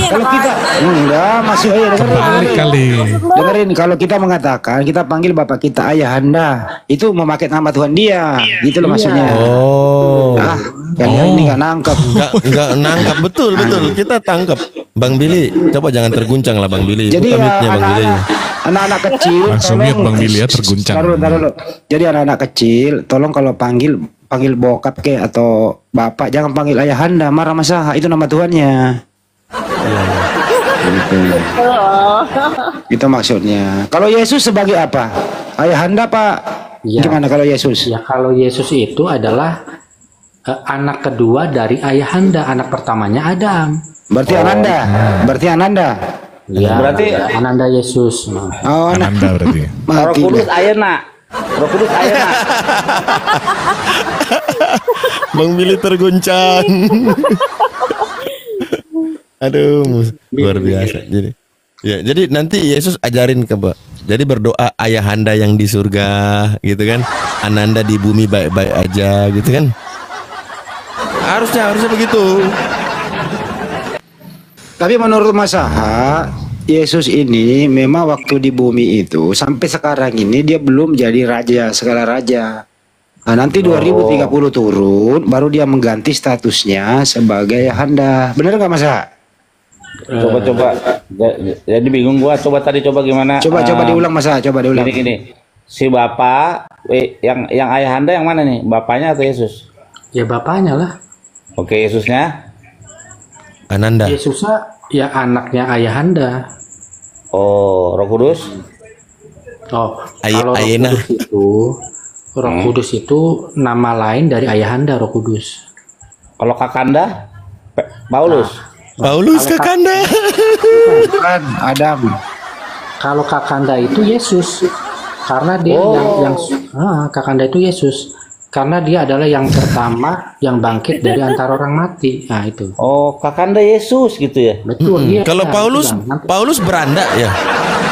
Kalau kita enggak masih Balik kali. dengerin kalau kita mengatakan kita panggil bapak kita ayahanda itu memakai nama Tuhan dia gitu loh maksudnya. Oh, Yang ini nggak nangkep. nggak nangkap betul. Kita tangkap. Bang Billy, coba jangan terguncang lah Bang Billy. Jadi Buka mic-nya, Bang Billy. anak-anak kecil Langsung mute Bang Billy ya, terguncang. Taruh dulu. Jadi anak-anak kecil tolong kalau panggil bokap ke atau bapak jangan panggil ayahanda, marah Masa itu nama Tuhannya. Gitu. Itu maksudnya. Kalau Yesus sebagai apa? Ayahanda Pak? Ya. Gimana kalau Yesus? Ya kalau Yesus itu adalah anak kedua dari ayahanda, anak pertamanya Adam. Berarti Ananda. Berarti Ananda. Ya, Berarti Ananda Yesus. Nah, Oh, nah. Ananda berarti. Roh Mati Kudus dah. ayeuna. Roh Kudus ayeuna. Bang Billy terguncang. Aduh, luar biasa. Jadi nanti Yesus ajarin ke Pak. Jadi berdoa ayahanda yang di surga, gitu kan? Ananda di bumi baik-baik aja, gitu kan? Harusnya begitu. Tapi menurut Mas Aha, Yesus ini memang waktu di bumi itu sampai sekarang ini dia belum jadi raja, segala raja. Nah, nanti 2030 turun baru dia mengganti statusnya sebagai ayahanda. Bener nggak Mas Aha? Coba. Jadi bingung gua. Coba gimana? Coba diulang Mas Aha, coba diulang. Gini. Si bapak yang ayahanda yang mana nih? Bapaknya atau Yesus? ya bapaknya lah. Oke, Yesusnya. Ananda. Yesusnya ya anaknya ayahanda. Oh, Roh Kudus. Oh, Ay- kalau Ayena. Roh Kudus itu nama lain dari ayahanda Roh Kudus. Kalau Kakanda, Paulus. Paulus Kakanda. Bukan Adam. Kalau Kakanda itu Yesus, karena dia Kakanda itu Yesus, karena dia adalah yang pertama yang bangkit dari antara orang mati. Nah itu. Oh, Kakanda Yesus gitu ya. Betul. Iya. Kalau Nah, Paulus, itu, Bang. Paulus beranda ya.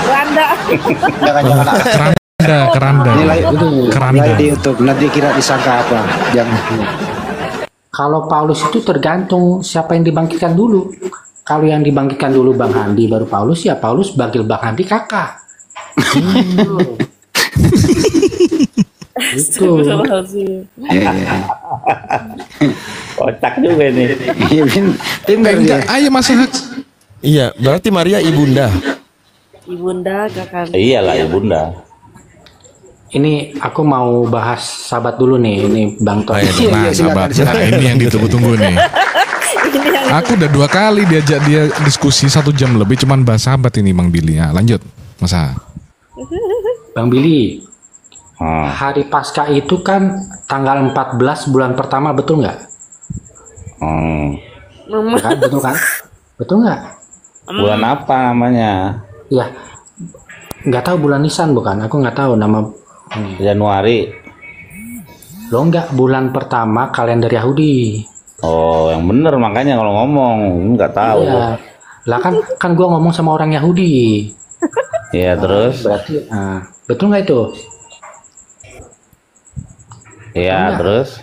Randa. Jangan. Keranda. Nilai Keranda. di YouTube nanti kira disangka apa? Jangan. Kalau Paulus itu tergantung siapa yang dibangkitkan dulu. Kalau yang dibangkitkan dulu Bang Handi baru Paulus, ya Paulus panggil Bang Handi kakak. Itu. Astagfirullahaladzim. Kocak juga nih. Iya, pintar dia. Enggak, ayo Mas Aha. Iya, berarti Maria ibunda. Ibunda kakak. Iyalah, Ibunda. Ini aku mau bahas sahabat dulu nih, ini Bang Ton. Nah, silakan, sahabat. silakan. Nah, ini yang ditunggu-tunggu nih. Aku udah 2 kali diajak dia diskusi 1 jam lebih cuman bahas sahabat ini Bang Billy. Ya, lanjut. Mas Aha. Bang Billy, Hmm. hari Paskah itu kan tanggal 14 bulan pertama, betul nggak? Hmm. Ya kan? Betul kan? Betul nggak? Bulan apa namanya? Ya, nggak tahu bulan Nisan bukan? Aku nggak tahu nama. Januari. Lo nggak bulan pertama kalender Yahudi? Oh, yang bener makanya kalau ngomong nggak tahu. Iya. Lah kan gua ngomong sama orang Yahudi. Iya, terus. Berarti, betul nggak itu? Iya, terus.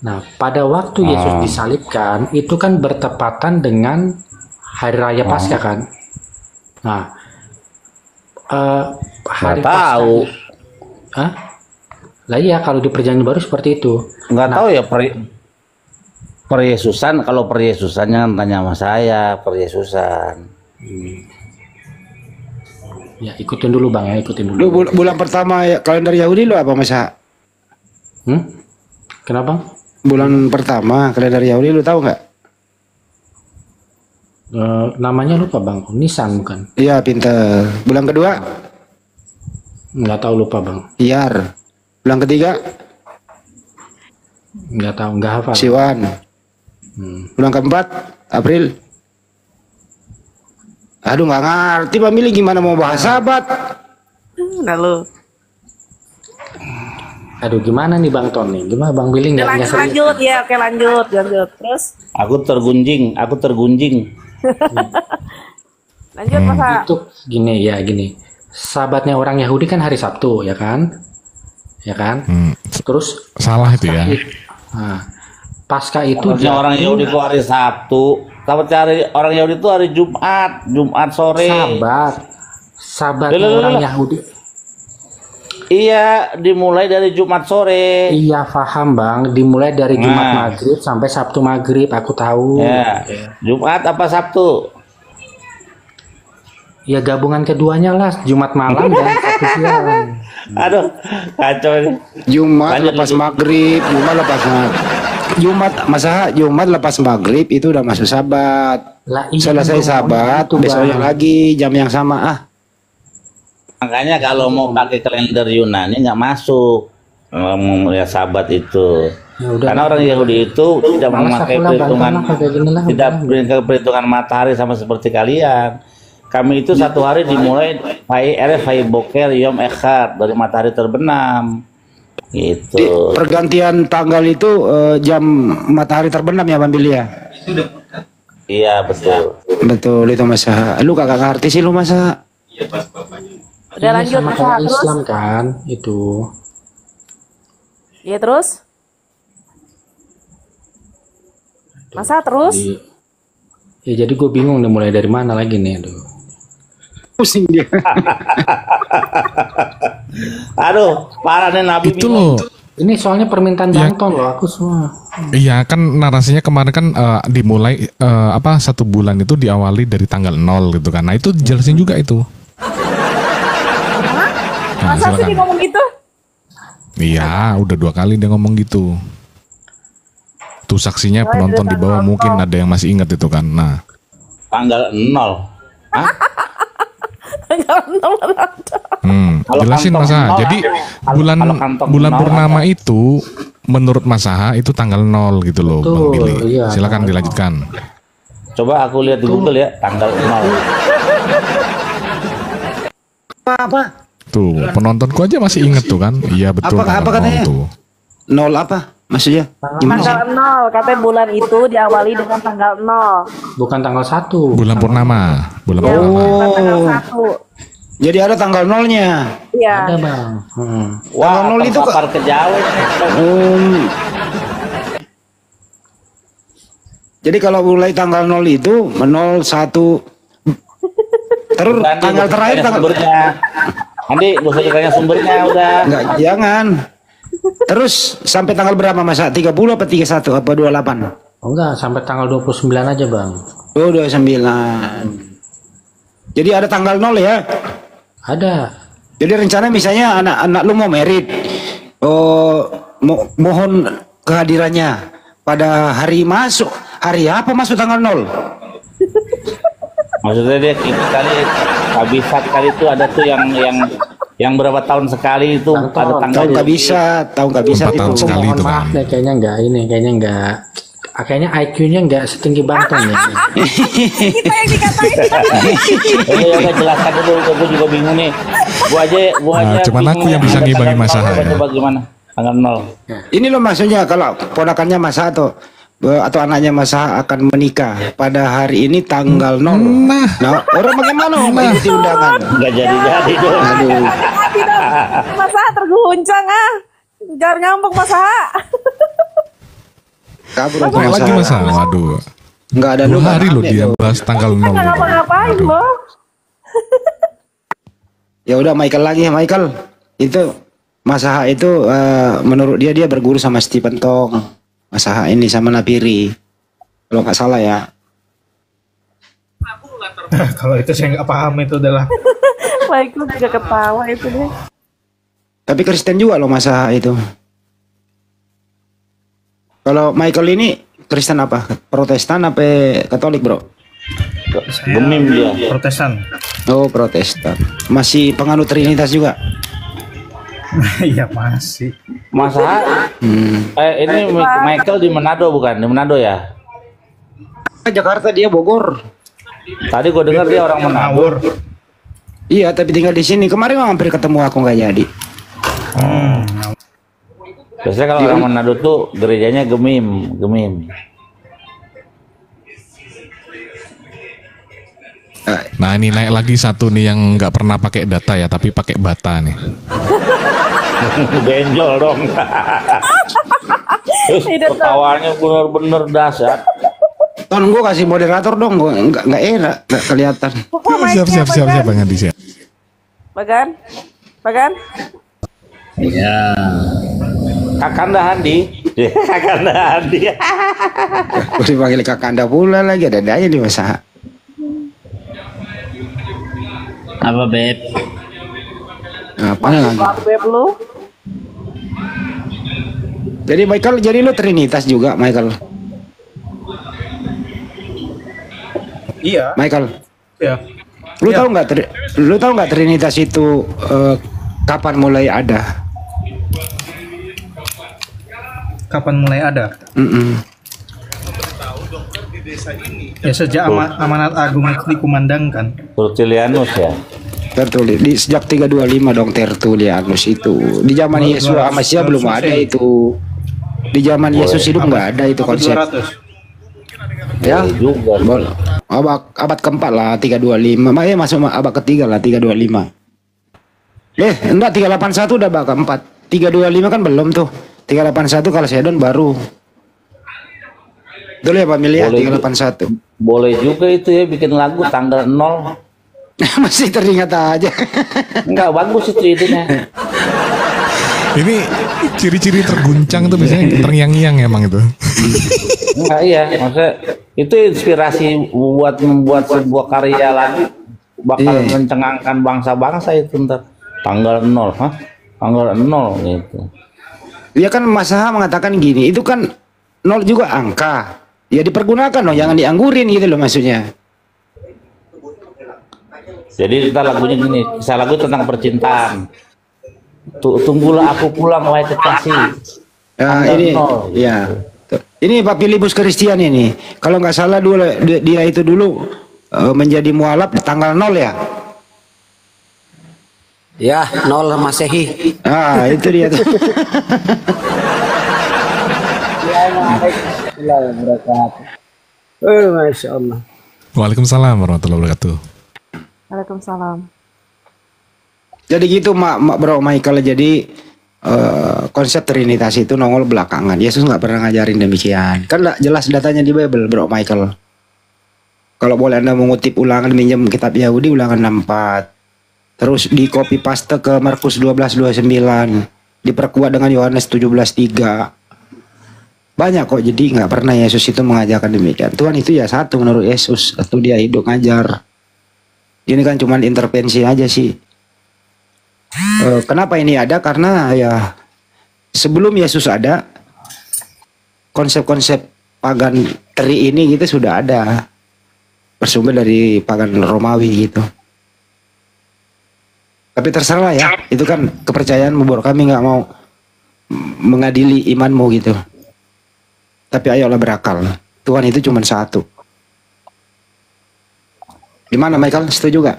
Nah, pada waktu Yesus disalibkan itu kan bertepatan dengan hari raya Paskah kan? Nah, hari Nggak tahu. Hah? Lah iya, kalau di Perjanjian Baru seperti itu. Nggak tahu ya per Yesusan. Kalau per Yesusan jangan tanya sama saya. Per Yesusan. Ya, ikutin dulu Bang ya, ikutin Lu dulu. bulan pertama ya, kalender Yahudi lu apa Mas Aha? Kenapa? Bulan pertama kalender Yahudi lu tahu nggak? Namanya lupa Bang, Nisan bukan? Iya, pinter. Bulan kedua Nggak tahu, lupa Bang. Iyar. Bulan ketiga Nggak tahu, nggak hafal. Siwan. Bulan keempat April. Aduh, nggak ngerti Pak Mili gimana mau bahas sahabat. Nah lu. Aduh, gimana nih Bang Ton nih? Gimana Bang Billy nggak serius? Lanjut ya, oke lanjut. Terus Aku tergunjing. lanjut masa. Itu gini. Sahabatnya orang Yahudi kan hari Sabtu, ya kan? Ya kan? Terus Salah itu ya. nah, Paskah itu Harusnya orang Yahudi kok hari Sabtu. Tapi cari orang Yahudi itu hari Jumat sore. sahabatnya Loh. orang Yahudi. Iya, dimulai dari Jumat sore. Iya, paham Bang. Dimulai dari Jumat Maghrib sampai Sabtu Maghrib, aku tahu. Ya, Jumat apa Sabtu? Ya gabungan keduanya lah, Jumat malam dan Sabtu siang. Aduh, kacau ini. Jumat Lanjut, lepas lanjut. maghrib, Jumat masa Jumat lepas maghrib itu udah masuk sabat. Lah, iya, Selesai Bang, sabat, itu, Bang. besoknya lagi jam yang sama. Makanya kalau mau pakai kalender Yunani nggak masuk. melihat sabat itu. Ya udah. Karena orang Yahudi itu tidak Malas memakai aku lah, perhitungan, bantah kayak gini lah, tidak udah. berikan perhitungan matahari sama seperti kalian. Kami itu satu hari dimulai Fai Boker Yom Echad, dari matahari terbenam. Gitu. Pergantian tanggal itu jam matahari terbenam ya Bang Billy ya? Iya betul. Betul itu Mas Aha. Lu kagak ngerti sih lu Mas Aha. Udah Ini lanjut sama Mas kayak terus. Islam kan itu. Iya terus. Masa terus? Jadi gue bingung nih mulai dari mana lagi nih, aduh. Pusing dia. Aduh, parah nih Nabi. Itu loh. Ini soalnya permintaan Bangton loh, aku semua. Iya kan narasinya kemarin kan dimulai satu bulan itu diawali dari tanggal 0 gitu kan. Nah itu jelasin juga itu. Nah, Masa sih silakan. dia ngomong gitu? Iya, udah 2 kali dia ngomong gitu. Tuh saksinya penonton di bawah mungkin ada yang masih ingat itu kan. Nah, Tanggal 0. Hah? Kalau jelasin kantong Mas Aha. nol, Jadi kalau kantong bulan nol purnama itu menurut Mas Aha itu tanggal 0 gitu loh, Betul, Bang Billy. iya, Silakan tanggal dilanjutkan. Coba aku lihat di Google ya, tanggal 0. Apa? Tuh, penontonku aja masih inget tuh kan. Iya betul. Apa tanggal 0 katanya? tuh. 0 apa? Maksudnya? Gimana sih? Tanggal 0, katanya bulan itu diawali dengan tanggal 0. Bukan tanggal 1. Bulan purnama. Bulan Ya, purnama. bukan tanggal Oh. 1. Jadi ada tanggal 0-nya. Iya. Ada Bang. Wah, Tanggal 0 itu terpapar kejawen. Jadi kalau mulai tanggal 0 itu 0 1 terus Nanti tanggal gua terakhir tanya tanggal sumbernya. Andi, gak usah ditanya sumbernya udah. enggak jangan. Terus sampai tanggal berapa Masa? 30 apa 31 apa 28? Oh enggak, sampai tanggal 29 aja Bang. Oh 29. Jadi ada tanggal 0 ya? Ada. Jadi rencana misalnya anak-anak lu mau merit. Oh mohon kehadirannya pada hari masuk. Hari apa masuk tanggal 0? Maksudnya dia itu kali kabisat kali itu ada tuh yang berapa tahun sekali itu ada Tahu tanggalnya. nggak bisa, tahu nggak bisa 4 tahun itu. sekali Mohon itu kan. maaf deh, kayaknya enggak kayaknya IQ-nya enggak setinggi Bangton ya. Kita yang dikatain. Ya udah jelaskan dulu, gue juga bingung nih. Gua aja Nah, cuman bingung aku yang nih. bisa Ada ngibangin tanggal masalah 0, ya. Coba gimana? Tanggal 0. Ini loh maksudnya kalau ponakannya Masa atau anaknya Masa akan menikah pada hari ini tanggal 0. Nah, orang bagaimana mau mengikuti undangan? Enggak jadi dong. Aduh. Masa terguncang ah. Jangan ngambek Masa. Kabur Kayak untuk lagi Masa. Mas Aha. Waduh. Enggak ada 2 luka hari loh namanya dia tuh. bahas tanggal 0. Nggak ngapa-ngapain Aduh. loh. Ya udah Michael lagi ya Michael. Itu Mas Aha itu menurut dia berguru sama Stephen Tong. Mas Aha ini sama Napiri. Kalau nggak salah ya. Kalau itu saya nggak paham itu adalah. Michael juga ketawa itu deh. Tapi Kristen juga loh Mas Aha itu. Kalau Michael ini Kristen apa? Protestan apa Katolik bro? Gemim dia. Protestan. Oh Protestan. Masih penganut Trinitas juga. Iya masih. Masa ini Michael di Manado bukan? Di Manado ya? Jakarta dia Bogor. Tadi gue dengar dia orang Manado. Ngawur. Iya tapi tinggal di sini. Kemarin hampir ketemu aku nggak jadi. Biasanya kalau orang Manado tuh gerejanya Gemim. Nah ini naik lagi satu nih yang nggak pernah pakai data ya, tapi pakai bata nih. Benjol dong. Ketawanya bener-bener dahsyat. Ton gue kasih moderator dong. Gue nggak enak nggak kelihatan. Siap Bang Andi siap. Bagan. Kakanda Handi. Kakanda Handi. Gue dipanggil Kakanda pula lagi. Ada aja di Masa. Apa Beb? Apa lagi? Beb lu. Jadi Michael, jadi lu Trinitas juga Michael. Iya. Michael, Iya. lu Iya. tahu nggak Trinitas itu kapan mulai ada? Kapan mulai ada? Ya sejak amanat agung itu dikumandangkan. Tertullianus ya. Sejak 325 dong Tertullianus itu. Di zaman Yesus sama Sia belum ada itu. Di zaman Yesus hidup nggak ada itu konsep. 200. Ya, abad keempat lah 325. Makanya masuk abad ketiga lah 325. Enggak 381 udah abad keempat. 325 kan belum tuh. 381 kalau Sedon baru. Betul ya Pak Milia 381. Boleh juga itu ya bikin lagu tanggal 0. Masih teringat aja. Enggak bagus itu itunya. Ini ciri-ciri terguncang tuh biasanya terngiang-ngiang emang itu. Enggak iya, maksudnya itu inspirasi buat membuat sebuah karya lagi bakal mencengangkan bangsa-bangsa itu ntar tanggal 0, tanggal 0 gitu. Ya kan Mas Aha mengatakan gini, itu kan 0 juga angka. Ya dipergunakan loh, jangan dianggurin gitu loh maksudnya. Jadi kita lagunya gini, kisah lagu tentang percintaan. Tunggulah aku pulang wahai kekasih. Ya, ini ya. Ini Pak Filipus Christian ini. Kalau nggak salah dulu dia itu dulu menjadi mualaf tanggal 0 ya. Ya, 0 Masehi. Ah, itu dia tuh. Masya Allah. Waalaikumsalam warahmatullahi wabarakatuh. Waalaikumsalam. Jadi gitu Bro Michael, jadi konsep Trinitas itu nongol belakangan. Yesus nggak pernah ngajarin demikian. Kan nggak jelas datanya di Bible Bro Michael. Kalau boleh Anda mengutip ulangan, minjem kitab Yahudi ulangan 64. Terus di copy paste ke Markus 12:29. Diperkuat dengan Yohanes 17:3. Banyak kok, jadi nggak pernah Yesus itu mengajarkan demikian. Tuhan itu ya satu menurut Yesus, atau dia hidup ngajar. Ini kan cuma intervensi aja sih. Kenapa ini ada? Karena ya sebelum Yesus ada, konsep-konsep pagan teri ini gitu sudah ada, bersumber dari pagan Romawi gitu. Tapi terserah ya, itu kan kepercayaan bahwa kami nggak mau mengadili imanmu gitu. Tapi ayolah berakal, Tuhan itu cuma satu. Gimana Michael, setuju gak?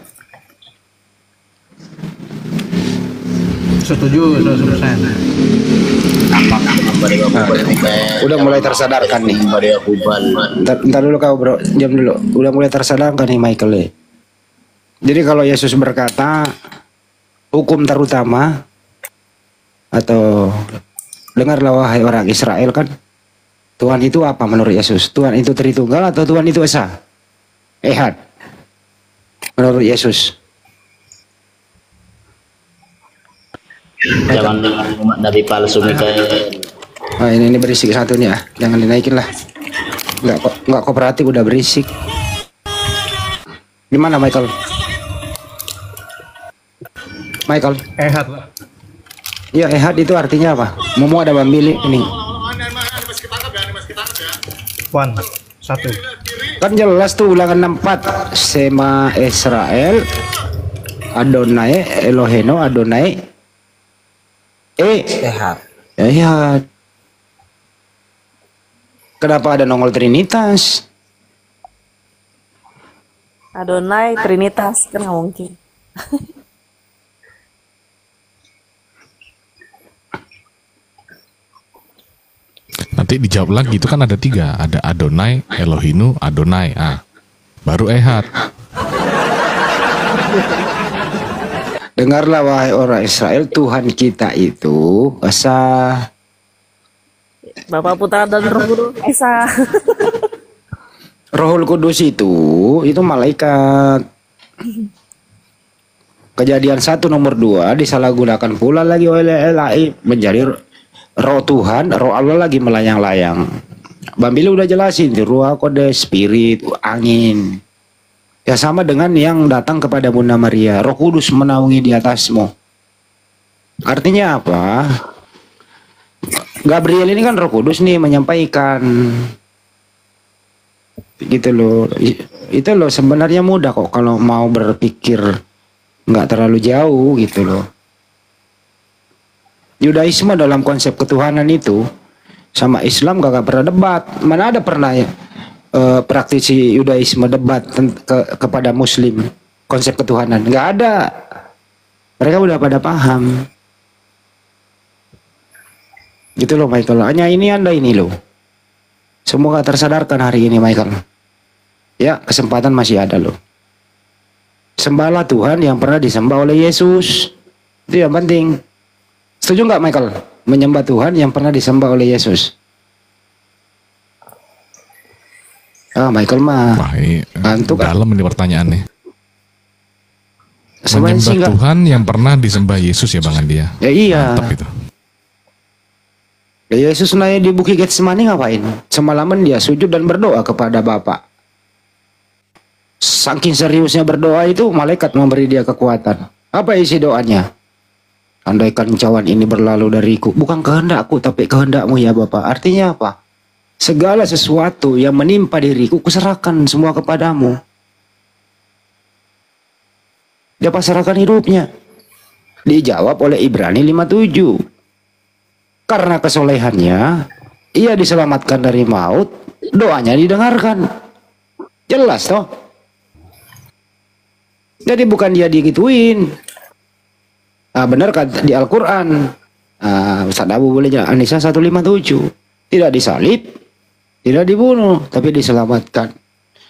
Setuju 100%. Udah mulai tersadarkan nih. Ntar dulu kau bro, diam dulu. Udah mulai tersadarkan nih Michael ya. Jadi kalau Yesus berkata hukum terutama, atau dengarlah wahai orang Israel, kan Tuhan itu apa menurut Yesus? Tuhan itu Tritunggal atau Tuhan itu Esa? Ehad menurut Yesus. Jangan dengar umat nabi palsu Mikael. Oh, ini berisik satunya, jangan dinaikin lah. Nggak kooperatif udah berisik. Gimana Michael? Michael? Ehad lah. Ya ehad itu artinya apa? Momo ada bambili ini. One, satu. Kan jelas tuh ulangan 64. Sema Israel Adonai Eloheno Adonai Ehad. Ehad. Kenapa ada nongol Trinitas? Adonai Trinitas kan nggak mungkin. Nanti dijawab lagi, itu kan ada 3, ada Adonai, Elohinu, Adonai, baru Ehad. Dengarlah wahai orang Israel, Tuhan kita itu Esa. Bapak Putra dan Roh Kudus Esa. Rohul Kudus itu malaikat. Kejadian 1 nomor 2 disalahgunakan pula lagi oleh LAI menjadi roh Tuhan, roh Allah lagi melayang-layang. Bambili udah jelasin, ruah kode, spirit, angin. Ya sama dengan yang datang kepada Bunda Maria, Roh Kudus menaungi di atasmu. Artinya apa? Gabriel ini kan Roh Kudus nih menyampaikan. Gitu loh. Itu loh sebenarnya mudah kok kalau mau berpikir nggak terlalu jauh gitu loh. Yudaisme dalam konsep ketuhanan itu Sama Islam gak pernah debat. Mana ada pernah ya praktisi Yudaisme debat kepada Muslim konsep ketuhanan? Nggak ada. Mereka udah pada paham. Gitu loh Michael. Hanya ini Anda ini loh. Semoga tersadarkan hari ini Michael. Ya, kesempatan masih ada loh. Sembahlah Tuhan yang pernah disembah oleh Yesus. Itu yang penting. Setuju nggak Michael? Menyembah Tuhan yang pernah disembah oleh Yesus. Michael mah ngantuk. Dalam ini pertanyaannya. Menyembah Tuhan yang pernah disembah Yesus ya Bang Andi ya. Ya iya. Mantap itu. Ya, Yesus naik di Bukit Getsemani ngapain? Semalaman dia sujud dan berdoa kepada Bapa. Saking seriusnya berdoa itu malaikat memberi dia kekuatan. Apa isi doanya? Andaikan cawan ini berlalu dariku, bukan kehendakku tapi kehendakmu ya Bapa. Artinya apa? Segala sesuatu yang menimpa diriku kuserahkan semua kepadamu. Dia pasrahkan hidupnya. Dijawab oleh Ibrani 57. Karena kesolehannya ia diselamatkan dari maut, doanya didengarkan. Jelas toh? Jadi bukan dia digituin. Benar kan di Al-Quran. Ustaz Abu boleh jangan An-Nisa 157. Tidak disalib, tidak dibunuh, tapi diselamatkan.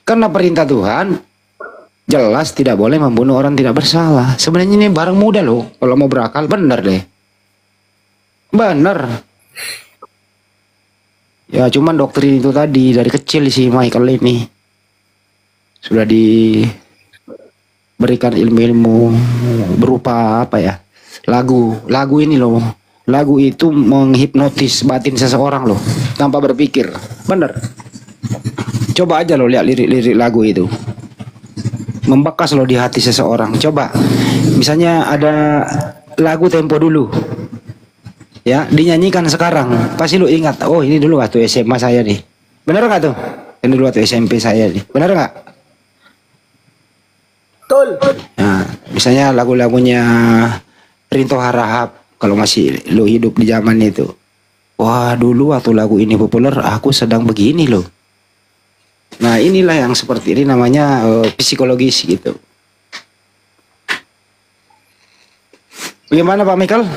Karena perintah Tuhan jelas tidak boleh membunuh orang tidak bersalah. Sebenarnya ini barang mudah loh. Kalau mau berakal benar deh. Benar. Ya cuman doktrin itu tadi dari kecil si Michael ini sudah diberikan ilmu-ilmu berupa apa ya? Lagu ini loh. Lagu itu menghipnotis batin seseorang loh tanpa berpikir. Bener. Coba aja lo lihat lirik-lirik lagu itu. Membekas loh di hati seseorang. Coba. Misalnya ada lagu tempo dulu. Ya, dinyanyikan sekarang. Pasti lo ingat. Oh, ini dulu waktu SMA saya nih. Bener gak tuh? Ini dulu waktu SMP saya nih. Bener gak? Betul. Nah, misalnya lagu-lagunya Rinto Harahap. Kalau masih lo hidup di zaman itu. Wah, dulu waktu lagu ini populer, aku sedang begini loh. Nah, inilah yang seperti ini namanya psikologis gitu. Bagaimana Pak Michael?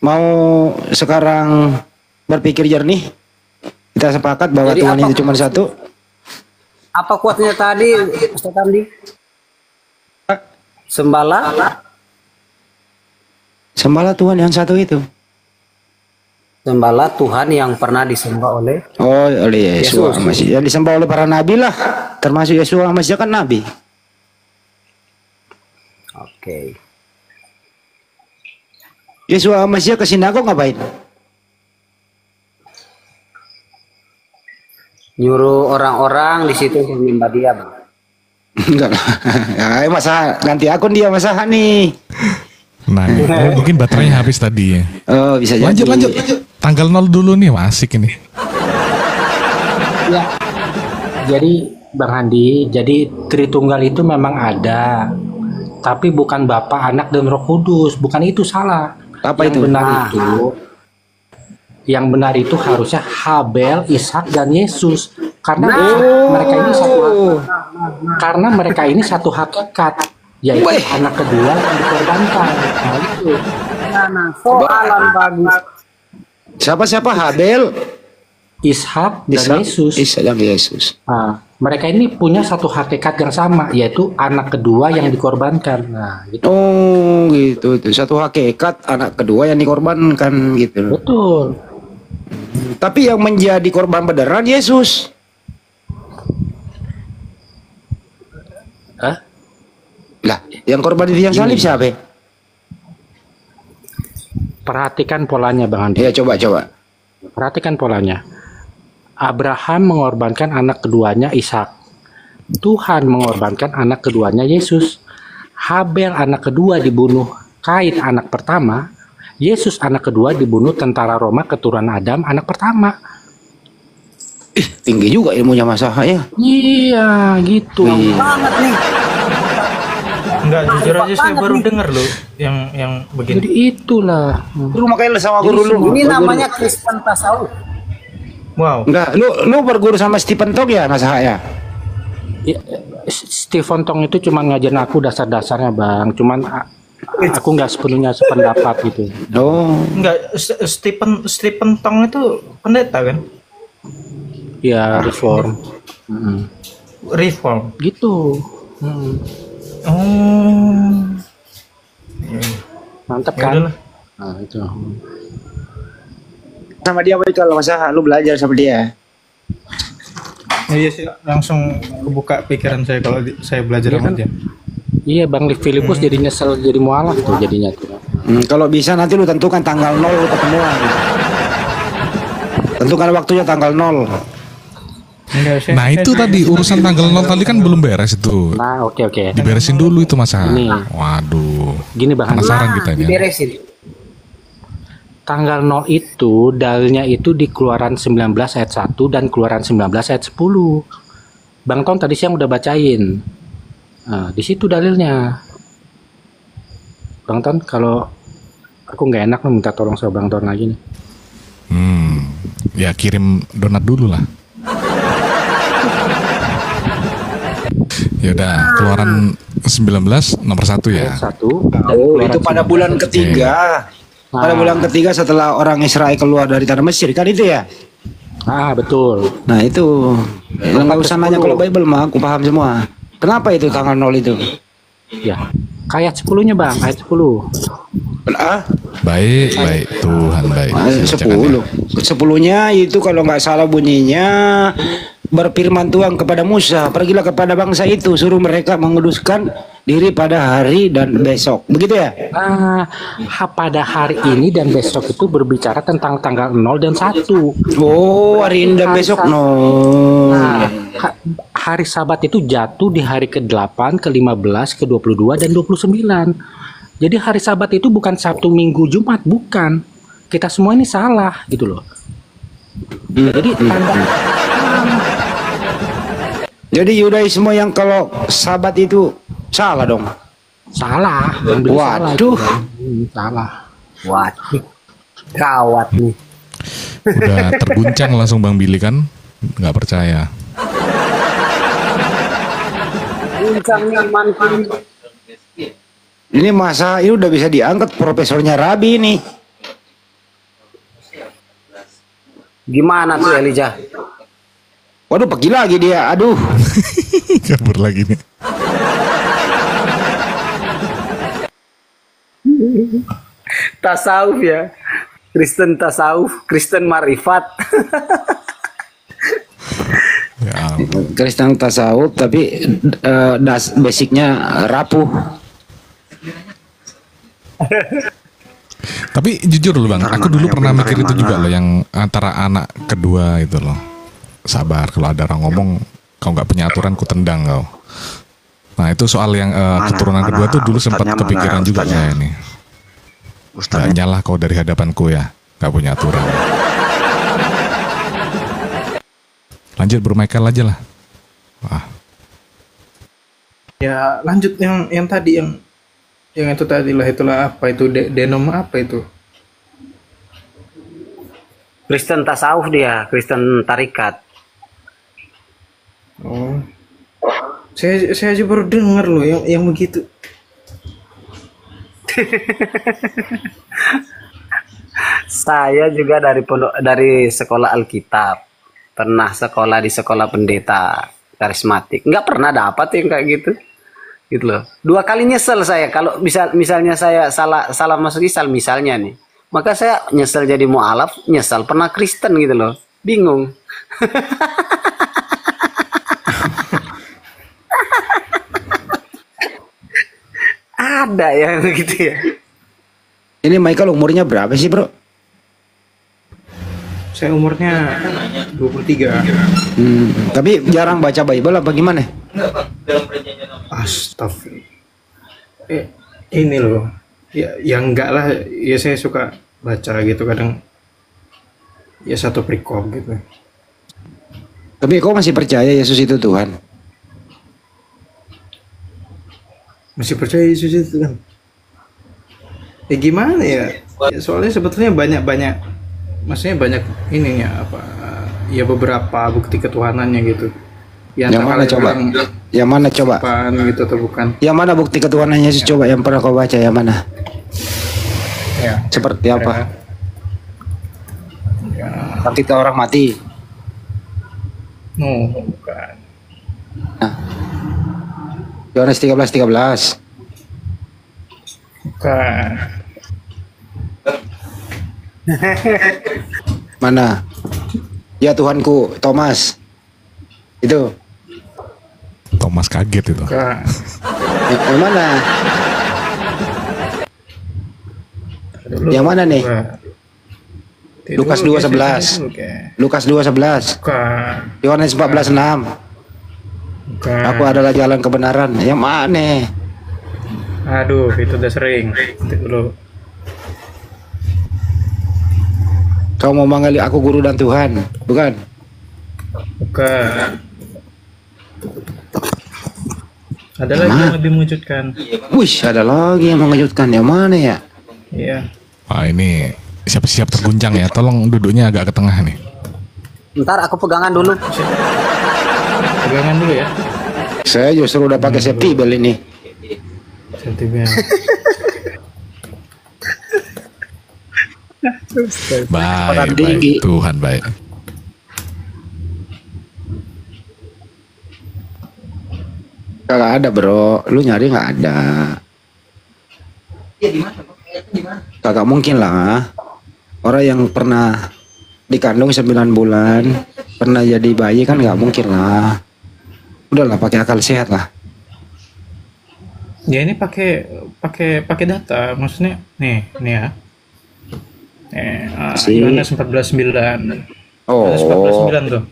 Mau sekarang berpikir jernih? Kita sepakat bahwa Jadi Tuhan itu cuma satu. Apa kuatnya tadi, Ustaz Andi? Sembahlah Tuhan yang satu itu. Sembahlah Tuhan yang pernah disembah oleh oleh Yesus. Masih yang disembah oleh para nabi lah. Termasuk Yesus masih kan nabi. Oke. Yesus Masih ke sinagog ngapain? Nyuruh orang-orang di situ untuk menyembah dia, Bang. Enggak lah. Ya, masa ganti akun dia masa nih. Nah, mungkin baterainya habis tadi ya. Oh, bisa jadi. Lanjut. Tanggal 0 dulu nih, asik ini. Ya. Jadi Bang Andi, jadi Tritunggal itu memang ada. Tapi bukan Bapa, Anak dan Roh Kudus, bukan itu salah. Apa yang itu? Yang benar itu harusnya Habel, Ishak dan Yesus. Karena mereka ini satu hakikat, yaitu anak kedua yang dikorbankan. Nah, itu. Soalan bagus. Siapa Habel, Ishak dan Yesus. Ishak dan Yesus. Nah, mereka ini punya satu hakikat yang sama, yaitu anak kedua yang dikorbankan. Nah, gitu. Oh, gitu. Satu hakikat anak kedua yang dikorbankan gitu. Betul. Tapi yang menjadi korban beneran Yesus. Hah? Lah, yang korban di tiang salib siapa? Perhatikan polanya, Bang Andi. Ya, coba. Perhatikan polanya. Abraham mengorbankan anak keduanya Ishak. Tuhan mengorbankan anak keduanya Yesus. Habel anak kedua dibunuh Kain anak pertama. Yesus anak kedua dibunuh tentara Roma keturunan Adam anak pertama. Tinggi juga ilmunya Mas Aha ya. Iya, gitu. Banget nih. Enggak, jujur aja saya baru dengar loh yang begini. Jadi itulah. Lu makanya sama guru lu. Ini namanya Kristen tasawuf. Wow. Enggak, lu berguru sama Stephen Tong ya, Mas ya? Ya, Stephen Tong itu cuma ngajarin aku dasar-dasarnya bang, cuman aku nggak sepenuhnya sependapat gitu. Oh. Enggak, Stephen Tong itu pendeta kan? Ya reform. Reform. Gitu. Oh. Mantap Ya kan? udahlah. Nah, itu. Sama dia baik kalau Mas lu belajar sama dia. Iya sih, langsung kebuka pikiran saya kalau saya belajar sama dia. Iya bang Filipus jadi nyesel jadi mualaf tuh jadinya tuh. Kalau bisa nanti lu tentukan tanggal 0 lu ketemuan. Tentukan waktunya tanggal 0. Nah itu tadi urusan tanggal 0 tadi kan belum beres itu. Nah oke. Diberesin dulu itu Mas. Ini. Waduh. Gini bang. Penasaran kita ini. Diberesin. Tanggal 0 itu dalilnya itu di Keluaran 19 ayat 1 dan Keluaran 19 ayat 10. Bang Ton tadi siang udah bacain. Nah, di situ dalilnya. Bang Ton, kalau aku nggak enak minta tolong sama Bang Ton lagi nih. Ya kirim donat dulu lah. Yaudah, Keluaran 19 nomor 1 ya. 1. Oh, itu pada bulan ketiga. Pada bulan ketiga setelah orang Israel keluar dari tanah Mesir kan itu ya? Betul. Nah itu nggak usah nanya kalau Bible mah aku paham semua. Kenapa itu tanggal 0 itu? Ya, ayat 10-nya bang, ayat 10. Baik, Tuhan baik. 10-nya itu kalau nggak salah bunyinya berfirman Tuhan kepada Musa, pergilah kepada bangsa itu, suruh mereka menguduskan diri pada hari dan besok. Begitu ya? Pada hari ini dan besok itu berbicara tentang tanggal 0 dan 1. Oh, hari ini dan besok. Hari Sabat itu jatuh di hari ke-8, ke-15, ke-22 dan 29. Jadi hari Sabat itu bukan Sabtu, Minggu, Jumat, bukan. Kita semua ini salah gitu loh. Jadi tanda Jadi Yudaisme yang kalau Sabat itu salah dong. Salah. Waduh. Salah. Waduh. Gawat nih. Udah terguncang langsung Bang Billy kan? Nggak percaya. Guncangnya mantan. Ini masa ini udah bisa diangkat profesornya Rabi ini. Gimana tuh Elijah? Waduh, pergi lagi dia. Aduh. Kabur lagi nih. Tasawuf ya. Kristen tasawuf, Kristen marifat. Ya, Kristen tasawuf tapi basicnya rapuh. Tapi jujur loh Bang, aku dulu pernah mikir itu juga loh, yang antara anak kedua itu loh. Sabar, kalau ada orang ngomong kau nggak punya aturan, ku tendang kau. Nah itu soal yang keturunan kedua tuh dulu sempat kepikiran juga saya ini. Gak nyalah kau dari hadapanku ya, nggak punya aturan. Lanjut Bro Michael aja lah. Wah. Ya lanjut yang tadi yang itu tadi lah, itulah apa itu denom apa itu? Kristen tasawuf dia, Kristen tarikat. Oh, saya aja baru dengar loh yang begitu. Saya juga dari sekolah Alkitab, pernah sekolah di sekolah pendeta karismatik. Nggak pernah dapat yang kayak gitu loh. 2 kali nyesel saya kalau misalnya saya salah masuk Islam misalnya nih, maka saya nyesel jadi mualaf, nyesel pernah Kristen gitu loh, bingung. Ada yang begitu ya. Ini Michael umurnya berapa sih bro? Saya umurnya 23. Tapi jarang baca Bible apa gimana? Astagfirullah. Ini loh. Ya enggak lah. Ya saya suka baca gitu kadang. Ya satu perikop gitu. Tapi kau masih percaya Yesus itu Tuhan? masih percaya Yesus itu kan. Ya gimana ya? Ya, soalnya sebetulnya banyak maksudnya banyak ininya apa ya, beberapa bukti ketuhanannya gitu. Yang mana coba? Yang mana coba? Gitu atau bukan? Yang mana bukti ketuhanannya Yesus coba yang pernah kau baca, yang mana? Ya. Seperti apa? Ya. Ketika orang mati. No, bukan. Nah. Yohanes 13:13. Bukan. Mana? Ya Tuhanku, Thomas. Itu. Thomas kaget itu. Bukan. Yang mana? Yang mana nih? Lukas 2:11. Lukas 2:11. Bukan. Yohanes 14:6. Bukan. Aku adalah jalan kebenaran. Yang mana? Aduh, itu udah sering. Nanti dulu. Kau mau manggil aku guru dan Tuhan, bukan? Bukan. Ada lagi yang lebih mengejutkan. Wih, ada lagi yang mengejutkan. Yang mana ya? Iya. Wah, ini siap-siap terguncang ya. Tolong duduknya agak ke tengah nih. Ntar aku pegangan dulu. Pegangan dulu ya. Saya justru udah pakai safety belt ini. Safety belt. Baik, Tuhan baik. Kagak ada bro, lu nyari nggak ada. Kagak mungkin lah. Orang yang pernah dikandung 9 bulan, pernah jadi bayi kan nggak mungkin lah. Udahlah pakai akal sehat lah. Ya ini pakai data, maksudnya nih ya. Yohanes 14:9. Oh. Yohanes 14:9 tuh.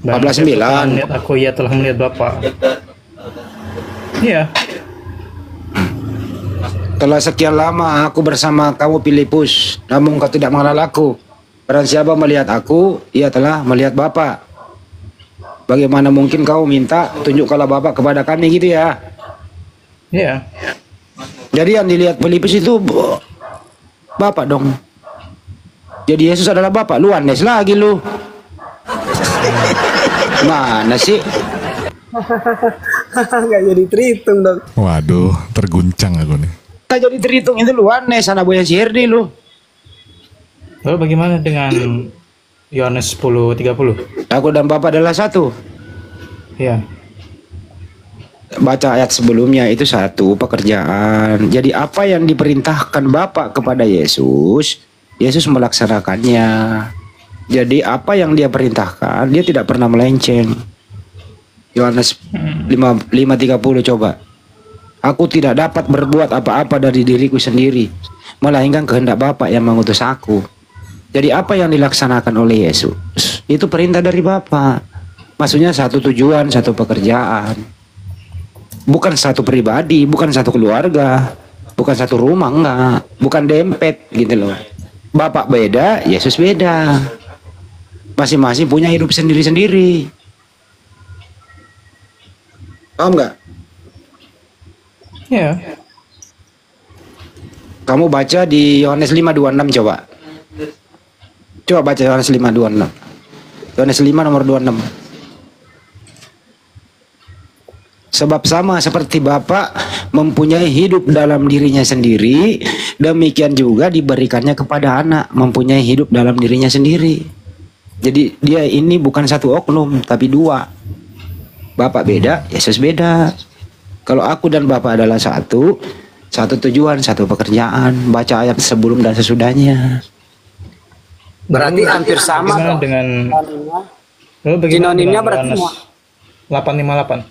14:9. Melihat aku, ia telah melihat Bapa. Iya. Telah sekian lama aku bersama kamu Filipus, namun kau tidak mengenal aku. Barang siapa melihat aku, ia telah melihat Bapa. Bagaimana mungkin kau minta tunjukkanlah Bapa kepada kami gitu ya? Iya. Jadi yang dilihat Filipus itu Bapak dong. Jadi Yesus adalah Bapak. Lu aneh lagi lu. Mana sih? Nggak jadi terhitung dong. Waduh, terguncang aku nih. Tak jadi terhitung itu lu aneh, sana boya si Herdi lu. Lalu bagaimana dengan Yohanes 10:30? Aku dan Bapak adalah satu. Iya. Baca ayat sebelumnya itu satu pekerjaan. Jadi apa yang diperintahkan Bapak kepada Yesus, Yesus melaksanakannya. Jadi apa yang dia perintahkan, dia tidak pernah melenceng. Yohanes 5:30 coba. Aku tidak dapat berbuat apa-apa dari diriku sendiri, melainkan kehendak Bapa yang mengutus aku. Jadi apa yang dilaksanakan oleh Yesus, itu perintah dari Bapa. Maksudnya satu tujuan, satu pekerjaan. Bukan satu pribadi, bukan satu keluarga, bukan satu rumah, enggak. Bukan dempet gitu loh. Bapak beda, Yesus beda. Masing-masing punya hidup sendiri-sendiri. Paham nggak? Iya. Kamu baca di Yohanes 5:26 coba. Coba baca Yohanes 5:26. Yohanes 5 nomor 26. Sebab sama seperti Bapa mempunyai hidup dalam dirinya sendiri, demikian juga diberikannya kepada anak mempunyai hidup dalam dirinya sendiri. Jadi dia ini bukan satu oknum, tapi dua. Bapak beda, Yesus beda. Kalau aku dan Bapak adalah satu, satu tujuan, satu pekerjaan. Baca ayat sebelum dan sesudahnya. Berarti hampir sama. Bagaimana dengan sinonimnya berarti 8:58?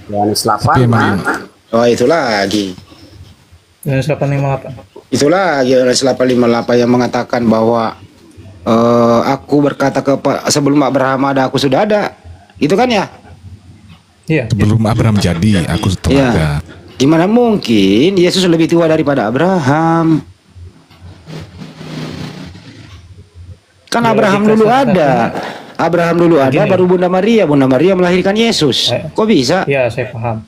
Yohanes 8. Oh itu lagi. Yohanes 8:58. Itu lagi Yohanes 8:58 yang mengatakan bahwa aku berkata sebelum Abraham ada aku sudah ada. Itu kan ya? Iya. Sebelum Abraham jadi, aku setelah Ya. ada. Gimana mungkin Yesus lebih tua daripada Abraham? Kan Ya, Abraham logika dulu sederhana. ada. Abraham dulu ada, Begini. baru Bunda Maria melahirkan Yesus. Kok bisa? Ya, saya paham.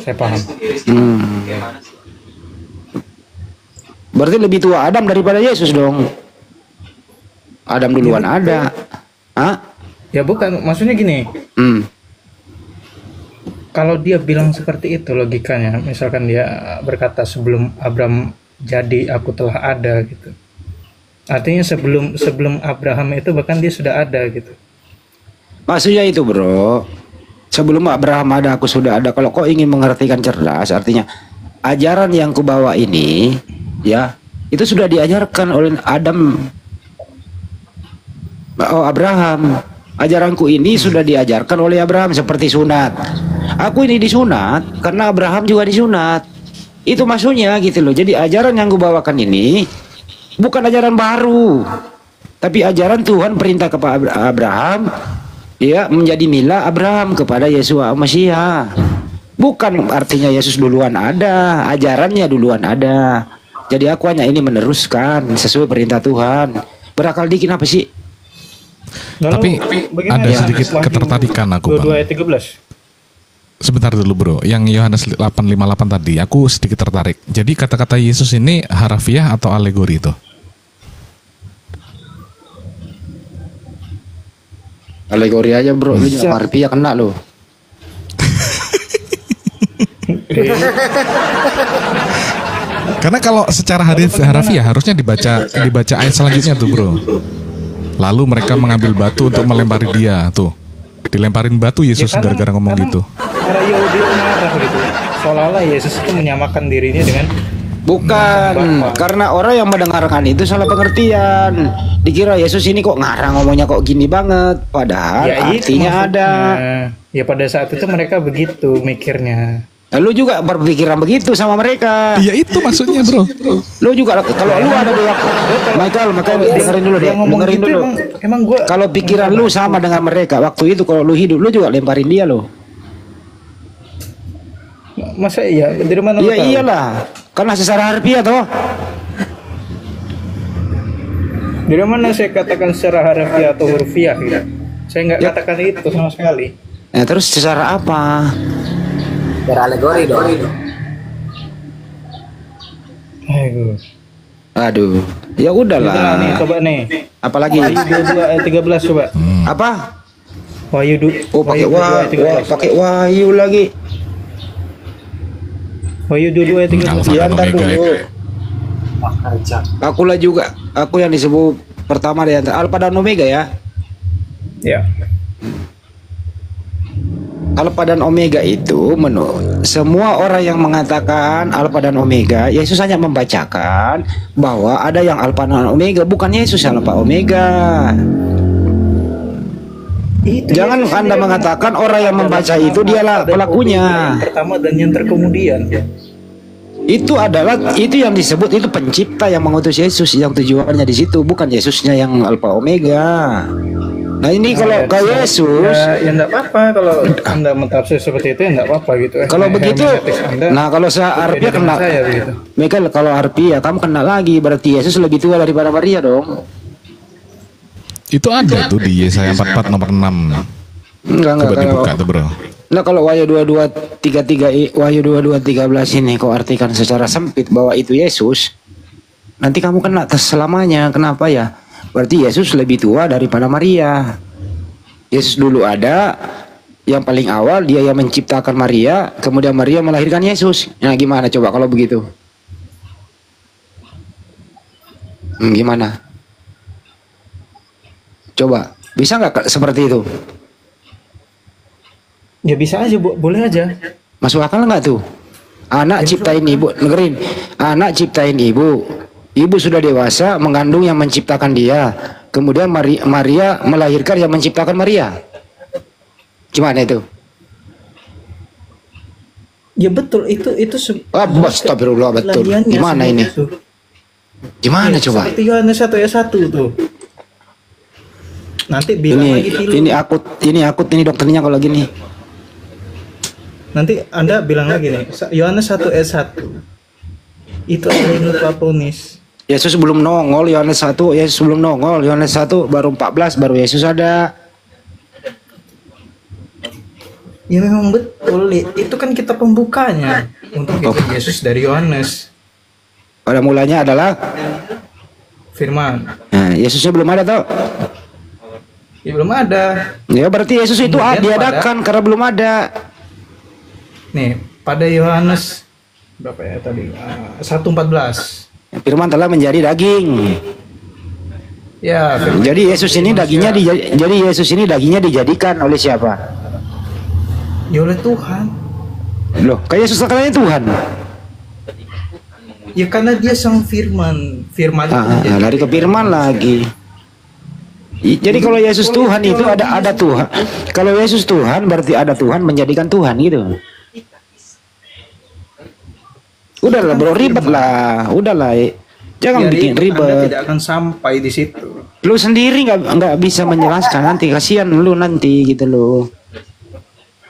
Saya paham. Berarti lebih tua Adam daripada Yesus dong. Adam duluan ada. Hah? Ya bukan, maksudnya gini. Kalau dia bilang seperti itu logikanya, misalkan dia berkata sebelum Abraham jadi aku telah ada gitu. Artinya sebelum Abraham itu bahkan dia sudah ada gitu. Maksudnya itu bro, sebelum Abraham ada aku sudah ada. Kalau kau ingin mengartikan cerdas, artinya ajaran yang kubawa ini, ya itu sudah diajarkan oleh Abraham. Ajaranku ini sudah diajarkan oleh Abraham seperti sunat. Aku ini disunat karena Abraham juga disunat. Itu maksudnya gitu loh. Jadi ajaran yang kubawakan ini bukan ajaran baru, tapi ajaran Tuhan perintah kepada Abraham, ya menjadi mila Abraham kepada Yesua Mesias. Bukan artinya Yesus duluan ada, ajarannya duluan ada. Jadi aku hanya ini meneruskan sesuai perintah Tuhan. Berakal dikit apa sih? Tapi ada sedikit ketertarikan aku, Bang. 22 ayat 13. Sebentar dulu bro, yang Yohanes 8:58 tadi, aku sedikit tertarik. Jadi kata-kata Yesus ini harafiah atau alegori itu? Alegori aja bro, harfiah kena lo. Karena kalau secara harafiah harusnya dibaca ayat selanjutnya tuh bro. Lalu mereka mengambil batu untuk melempari dia tuh. Dilemparin batu Yesus gara-gara ngomong gitu. Para Yahudi itu marah gitu. Seolah-olah Yesus itu menyamakan dirinya dengan Bukan, karena orang yang mendengarkan itu salah pengertian. Dikira Yesus ini kok ngarang ngomongnya kok gini banget, padahal ya, artinya ada. Ya pada saat itu mereka begitu mikirnya. Lu juga berpikiran begitu sama mereka. Iya itu maksudnya bro. Lu juga kalau lu ada di waktu Michael dengerin dulu deh, dengerin gitu, dulu. Emang gua kalau pikiran lu sama dengan mereka waktu itu, kalau lu hidup lu juga lemparin dia lo. Masa iya? Dari mana? Iya iyalah, karena secara harfiah toh. Dari mana saya katakan secara harfiah atau hurfiah gitu? Saya nggak katakan itu sama sekali. Nah, terus secara apa? Alegori dong. Aduh, ya udahlah. Nih, coba nih. Apalagi? Wahyu 22 ayat 13 coba. Apa? Wahyu pakai pakai Wahyu lagi. Wahyu 22 ayat 13. Ya, ntar dulu. Akulah juga, aku yang disebut pertama di antara Alpha dan Omega ya. Ya. Alpha dan Omega itu semua orang yang mengatakan Alpha dan Omega, Yesus hanya membacakan bahwa ada yang Alpha dan Omega, bukan Yesus yang Alpha Omega. Jangan Anda mengatakan orang yang membaca itu dialah pelakunya. Yang pertama dan yang terkemudian. Itu yang disebut itu pencipta yang mengutus Yesus, yang tujuannya di situ, bukan Yesusnya yang Alpha Omega. Nah ini kalau ke Yesus, ya enggak apa-apa kalau Anda mentafsir seperti itu, ya enggak apa-apa gitu. Kalau begitu, nah kalau saya harfiah kena, Michael kalau harfiah kamu kena lagi, berarti Yesus lebih tua daripada Maria dong. Itu ada tuh di Yesaya 44 nomor 6. Enggak Coba dibuka tuh bro. Nah kalau Wahyu 22:33 Wahyu 22:13 ini kau artikan secara sempit bahwa itu Yesus, nanti kamu kena selamanya. Kenapa ya? Berarti Yesus lebih tua daripada Maria. Yesus dulu ada, yang paling awal dia yang menciptakan Maria, kemudian Maria melahirkan Yesus. Nah gimana coba kalau begitu? Gimana? Coba, bisa nggak seperti itu? Ya bisa aja, boleh aja. Masuk akal nggak tuh? Anak ciptain ibu, dengerin. Anak ciptain ibu. Ibu sudah dewasa mengandung yang menciptakan dia. Kemudian Maria melahirkan yang menciptakan Maria. Gimana itu? Ya betul, itu astagfirullah, betul. Gimana ini? Gimana ya, coba? Seperti Yohanes 1 ayat 1 tuh. Nanti bilang lagi dulu. Ini akut ini dokternya kalau gini. Nanti Anda bilang lagi nih, Yohanes 1 ayat 1. Itu ada yang lupa ponis. Yesus belum nongol, Yohanes 1 baru 14 baru Yesus ada. Ya memang betul. Itu kan kita pembukanya untuk ikut Yesus dari Yohanes. Pada mulanya adalah Firman. nah, Yesusnya belum ada tau. Ya belum ada. Ya berarti Yesus itu Kemudian diadakan karena belum ada. Nih, pada Yohanes berapa ya tadi? 1:14. Firman telah menjadi daging. Ya, firman. Jadi Yesus ini dagingnya jadi Yesus ini dagingnya dijadikan oleh siapa? Ya oleh Tuhan. Loh, kayak Yesus katanya Tuhan. Ya karena dia sang firman. Firman itu menjadi Lari ke firman lagi. Jadi kalau Yesus Tuhan itu ada Tuhan. Kalau Yesus Tuhan berarti ada Tuhan menjadikan Tuhan gitu. Udahlah bro, ribet lah. Udahlah. Jangan bikin Anda ribet. tidak akan sampai di situ. Lu sendiri nggak bisa menjelaskan, nanti kasihan lu nanti gitu lo.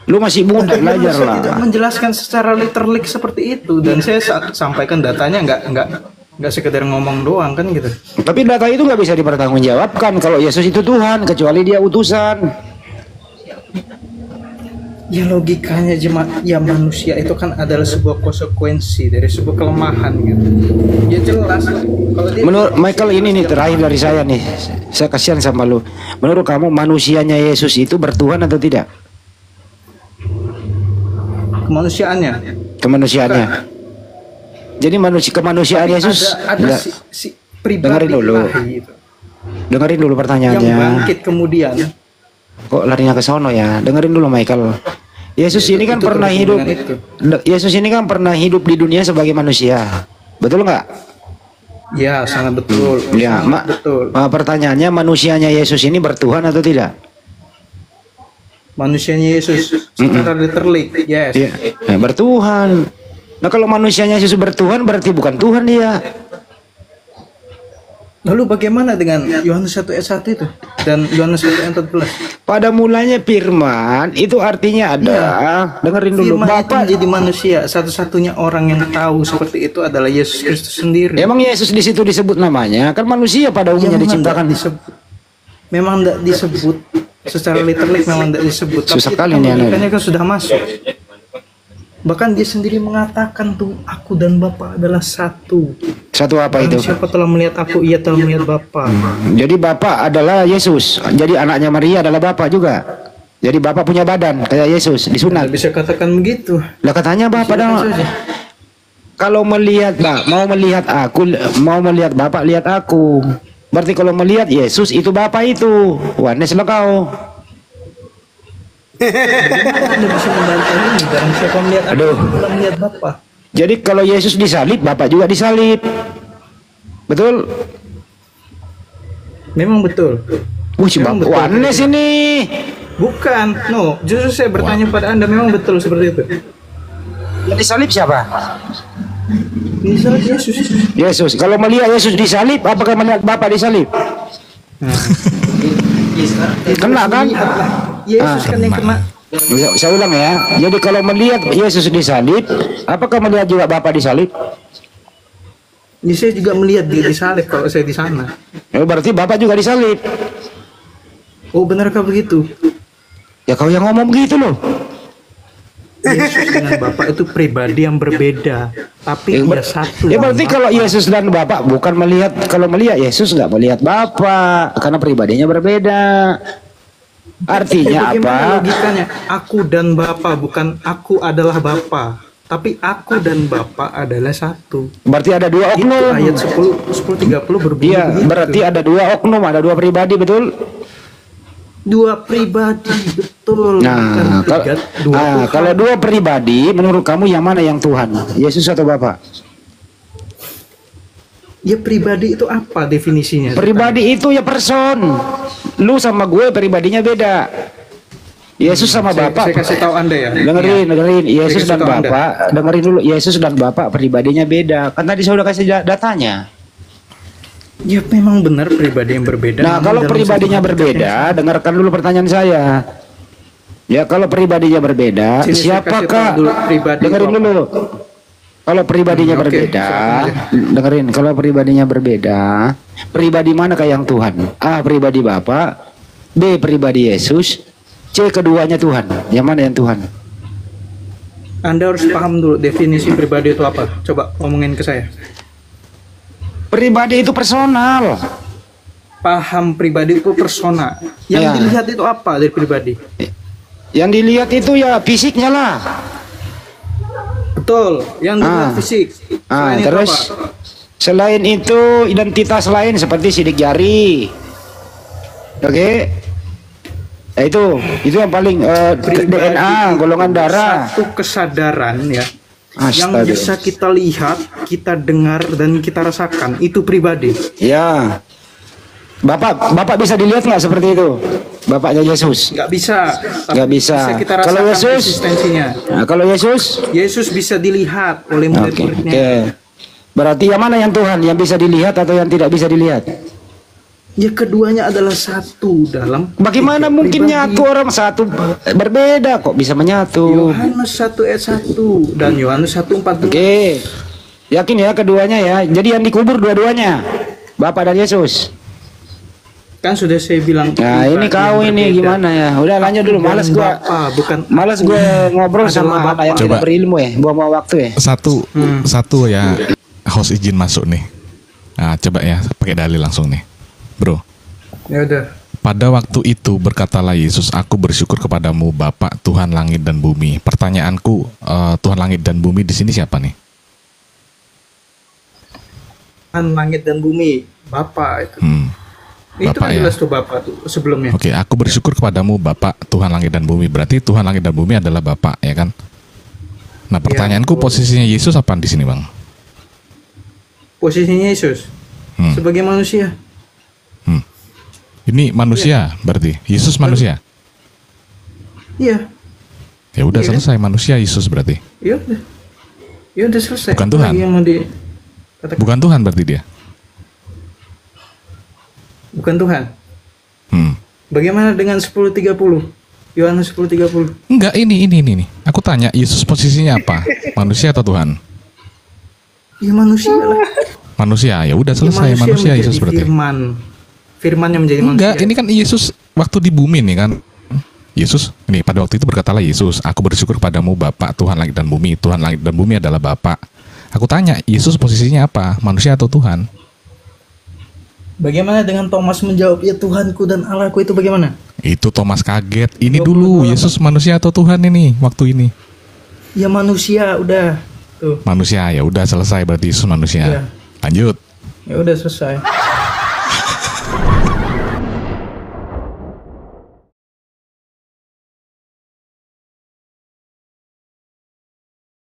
Lu masih muda, belajar Saya lah. tidak menjelaskan secara literally seperti itu, dan saya sampaikan datanya nggak sekedar ngomong doang kan gitu. Tapi data itu nggak bisa dipertanggungjawabkan kalau Yesus itu Tuhan, kecuali dia utusan. Ya logikanya ya manusia itu kan adalah sebuah konsekuensi dari sebuah kelemahan gitu. Ya jelas lah. Kalau dia Menurut Michael ini nih terakhir dari saya nih, saya kasihan sama lu. Menurut kamu manusianya Yesus itu bertuhan atau tidak? kemanusiaannya. Kemanusiaannya. Jadi kemanusiaan Tapi Yesus ada si pribadi dengerin dulu. ilahi itu Dengerin dulu yang pertanyaannya. bangkit kemudian. Kok larinya ke sono ya? Dengerin dulu Michael. Yesus ini kan itu pernah terhubung hidup. dengan itu. Yesus ini kan pernah hidup di dunia sebagai manusia. Betul nggak? Ya sangat betul. Ya, Sangat betul. Pertanyaannya manusianya Yesus ini bertuhan atau tidak? Manusianya Yesus secara literally, yes. Iya, bertuhan. Nah kalau manusianya Yesus bertuhan berarti bukan Tuhan dia. Lalu bagaimana dengan Yohanes 1 ayat 1 itu dan Yohanes 1 ayat 14? Pada mulanya firman itu artinya ada. Dengerin dulu. Firman itu Bapak menjadi manusia. Satu-satunya orang yang tahu seperti itu adalah Yesus Kristus sendiri. Emang Yesus di situ disebut namanya? Kan manusia pada umumnya diciptakan. Memang tidak disebut secara literally, memang tidak disebut. Susah Tapi kali itu nih, logikanya kan sudah masuk. Bahkan dia sendiri mengatakan tuh, aku dan Bapa adalah satu. Satu apa itu? Siapa telah melihat aku, ia telah melihat Bapa. Jadi Bapak adalah Yesus. Jadi anaknya Maria adalah Bapak juga. Jadi Bapak punya badan kayak Yesus disunat. Bisa katakan begitu. Lah katanya Bapak dong. Kalau melihat mau melihat aku, mau melihat Bapak lihat aku. Berarti kalau melihat Yesus itu Bapak itu. Wanes lo kau. Anda bisa membantah ini. Barang siapa melihat aku, telah melihat Bapa. Jadi kalau Yesus disalib, Bapak juga disalib. Betul? Memang betul. Memang betul. Wanes ini. Bukan, no. Justru saya bertanya pada Anda, memang betul seperti itu. Yang disalib siapa? Disalib Yesus. Yesus. Kalau melihat Yesus disalib, apakah melihat Bapak disalib? Kena kan? Yesus kan yang kena. Saya ulang ya. Jadi kalau melihat Yesus disalib, apakah melihat juga Bapak disalib? Ya, saya juga melihat dia disalib kalau saya di sana. Berarti Bapak juga disalib. Oh, benarkah begitu? Ya kau yang ngomong begitu loh. Yesus dengan Bapak itu pribadi yang berbeda, tapi dia satu. Ya berarti kalau Yesus dan Bapak bukan melihat, kalau melihat Yesus nggak melihat Bapak karena pribadinya berbeda. Artinya apa? Logikanya, aku dan Bapa, bukan aku adalah Bapa, tapi aku dan Bapa adalah satu. Berarti ada dua oknum. Itu ayat 10:30 berbunyi. Iya, berarti ada dua oknum, ada dua pribadi, betul? Dua pribadi, betul. Nah, kalau dua pribadi, menurut kamu yang mana yang Tuhan? Yesus atau Bapa? Ya pribadi itu apa definisinya? Pribadi itu ya person. Lu sama gue pribadinya beda. Yesus sama Bapak. Saya kasih tahu Anda ya. Dengerin. Yesus dan Bapak. Dengerin dulu. Yesus dan Bapak pribadinya beda. Kan tadi saya udah kasih datanya. Ya memang benar pribadi yang berbeda. Nah kalau pribadinya berbeda, dengarkan dulu pertanyaan saya. Ya kalau pribadinya berbeda, siapakah? Dengerin dulu. Kalau pribadinya berbeda, dengerin. Kalau pribadinya berbeda, pribadi manakah yang Tuhan? A. Pribadi Bapa, B. Pribadi Yesus, C. C keduanya Tuhan. Yang mana yang Tuhan? Anda harus paham dulu definisi pribadi itu apa. Coba ngomongin ke saya. Pribadi itu personal. Paham pribadi itu persona. Yang Ya. dilihat itu apa dari pribadi? Yang dilihat itu ya fisiknya lah. Betul. Yang dilihat fisik. Selain itu Terus apa? selain itu identitas lain seperti sidik jari. Oke. Nah, itu yang paling Pribadi DNA, itu golongan darah. satu kesadaran ya. Yang Astaga. bisa kita lihat, kita dengar dan kita rasakan itu pribadi. Ya. Bapak bisa dilihat nggak seperti itu? Bapaknya Yesus. Nggak bisa. Tapi Nggak bisa. kita Kalau rasakan Yesus? eksistensinya. Nah, kalau Yesus? Yesus bisa dilihat oleh Oke. murid-muridnya. Oke. Berarti yang mana yang Tuhan? Yang bisa dilihat atau yang tidak bisa dilihat? Ya keduanya adalah satu dalam. Bagaimana tiga mungkin pribadi. nyatu orang satu berbeda kok bisa menyatu? Yohanes 1 ayat 1 dan Yohanes 1:14. Oke. Yakin ya keduanya ya. Jadi yang dikubur dua-duanya. Bapak dan Yesus. Kan sudah saya bilang. Nah, ini kau ini gimana ya? Udah lanjut dulu. Malas gua. Malas gua ngobrol sama anak yang tidak Coba. berilmu ya. Buang waktu ya. Satu ya, host izin masuk nih. Nah, coba ya pakai dalil langsung nih, bro. Ya udah. Pada waktu itu berkatalah Yesus, aku bersyukur kepadamu Bapa Tuhan langit dan bumi. Pertanyaanku, Tuhan langit dan bumi di sini siapa nih? Tuhan langit dan bumi, Bapa itu. Itu Bapak kan ya. jelas tuh Bapak tuh sebelumnya. Oke, aku bersyukur kepadamu Bapa Tuhan langit dan bumi. Berarti Tuhan langit dan bumi adalah Bapa, ya kan? Nah, pertanyaanku posisinya Yesus apa di sini, Bang? Posisinya Yesus sebagai manusia. Ini manusia berarti. Yesus manusia. Iya. Ya udah Iya kan? selesai, manusia Yesus berarti. Ya udah. Ya udah selesai. Bukan Apa Tuhan. lagi yang mau dikatakan? Bukan Tuhan berarti dia. Bukan Tuhan. Bagaimana dengan 10:30? Yohanes 10:30. Enggak, ini. Aku tanya, Yesus posisinya apa? Manusia atau Tuhan? Ya manusia lah. Manusia. Ya udah selesai, manusia menjadi Yesus berarti. Firman yang menjadi Enggak, manusia. ini kan Yesus waktu di bumi nih kan. Yesus, ini pada waktu itu berkatalah Yesus, aku bersyukur padamu Bapa Tuhan langit dan bumi. Tuhan langit dan bumi adalah Bapa. Aku tanya, Yesus posisinya apa? Manusia atau Tuhan? Bagaimana dengan Thomas menjawab, ya Tuhanku dan Allahku itu bagaimana? Itu Thomas kaget. Ini dulu, Yesus manusia atau Tuhan ini waktu ini? Ya manusia, udah. Tuh. Manusia, ya udah selesai berarti Yesus manusia. Iya. Lanjut. Ya udah selesai.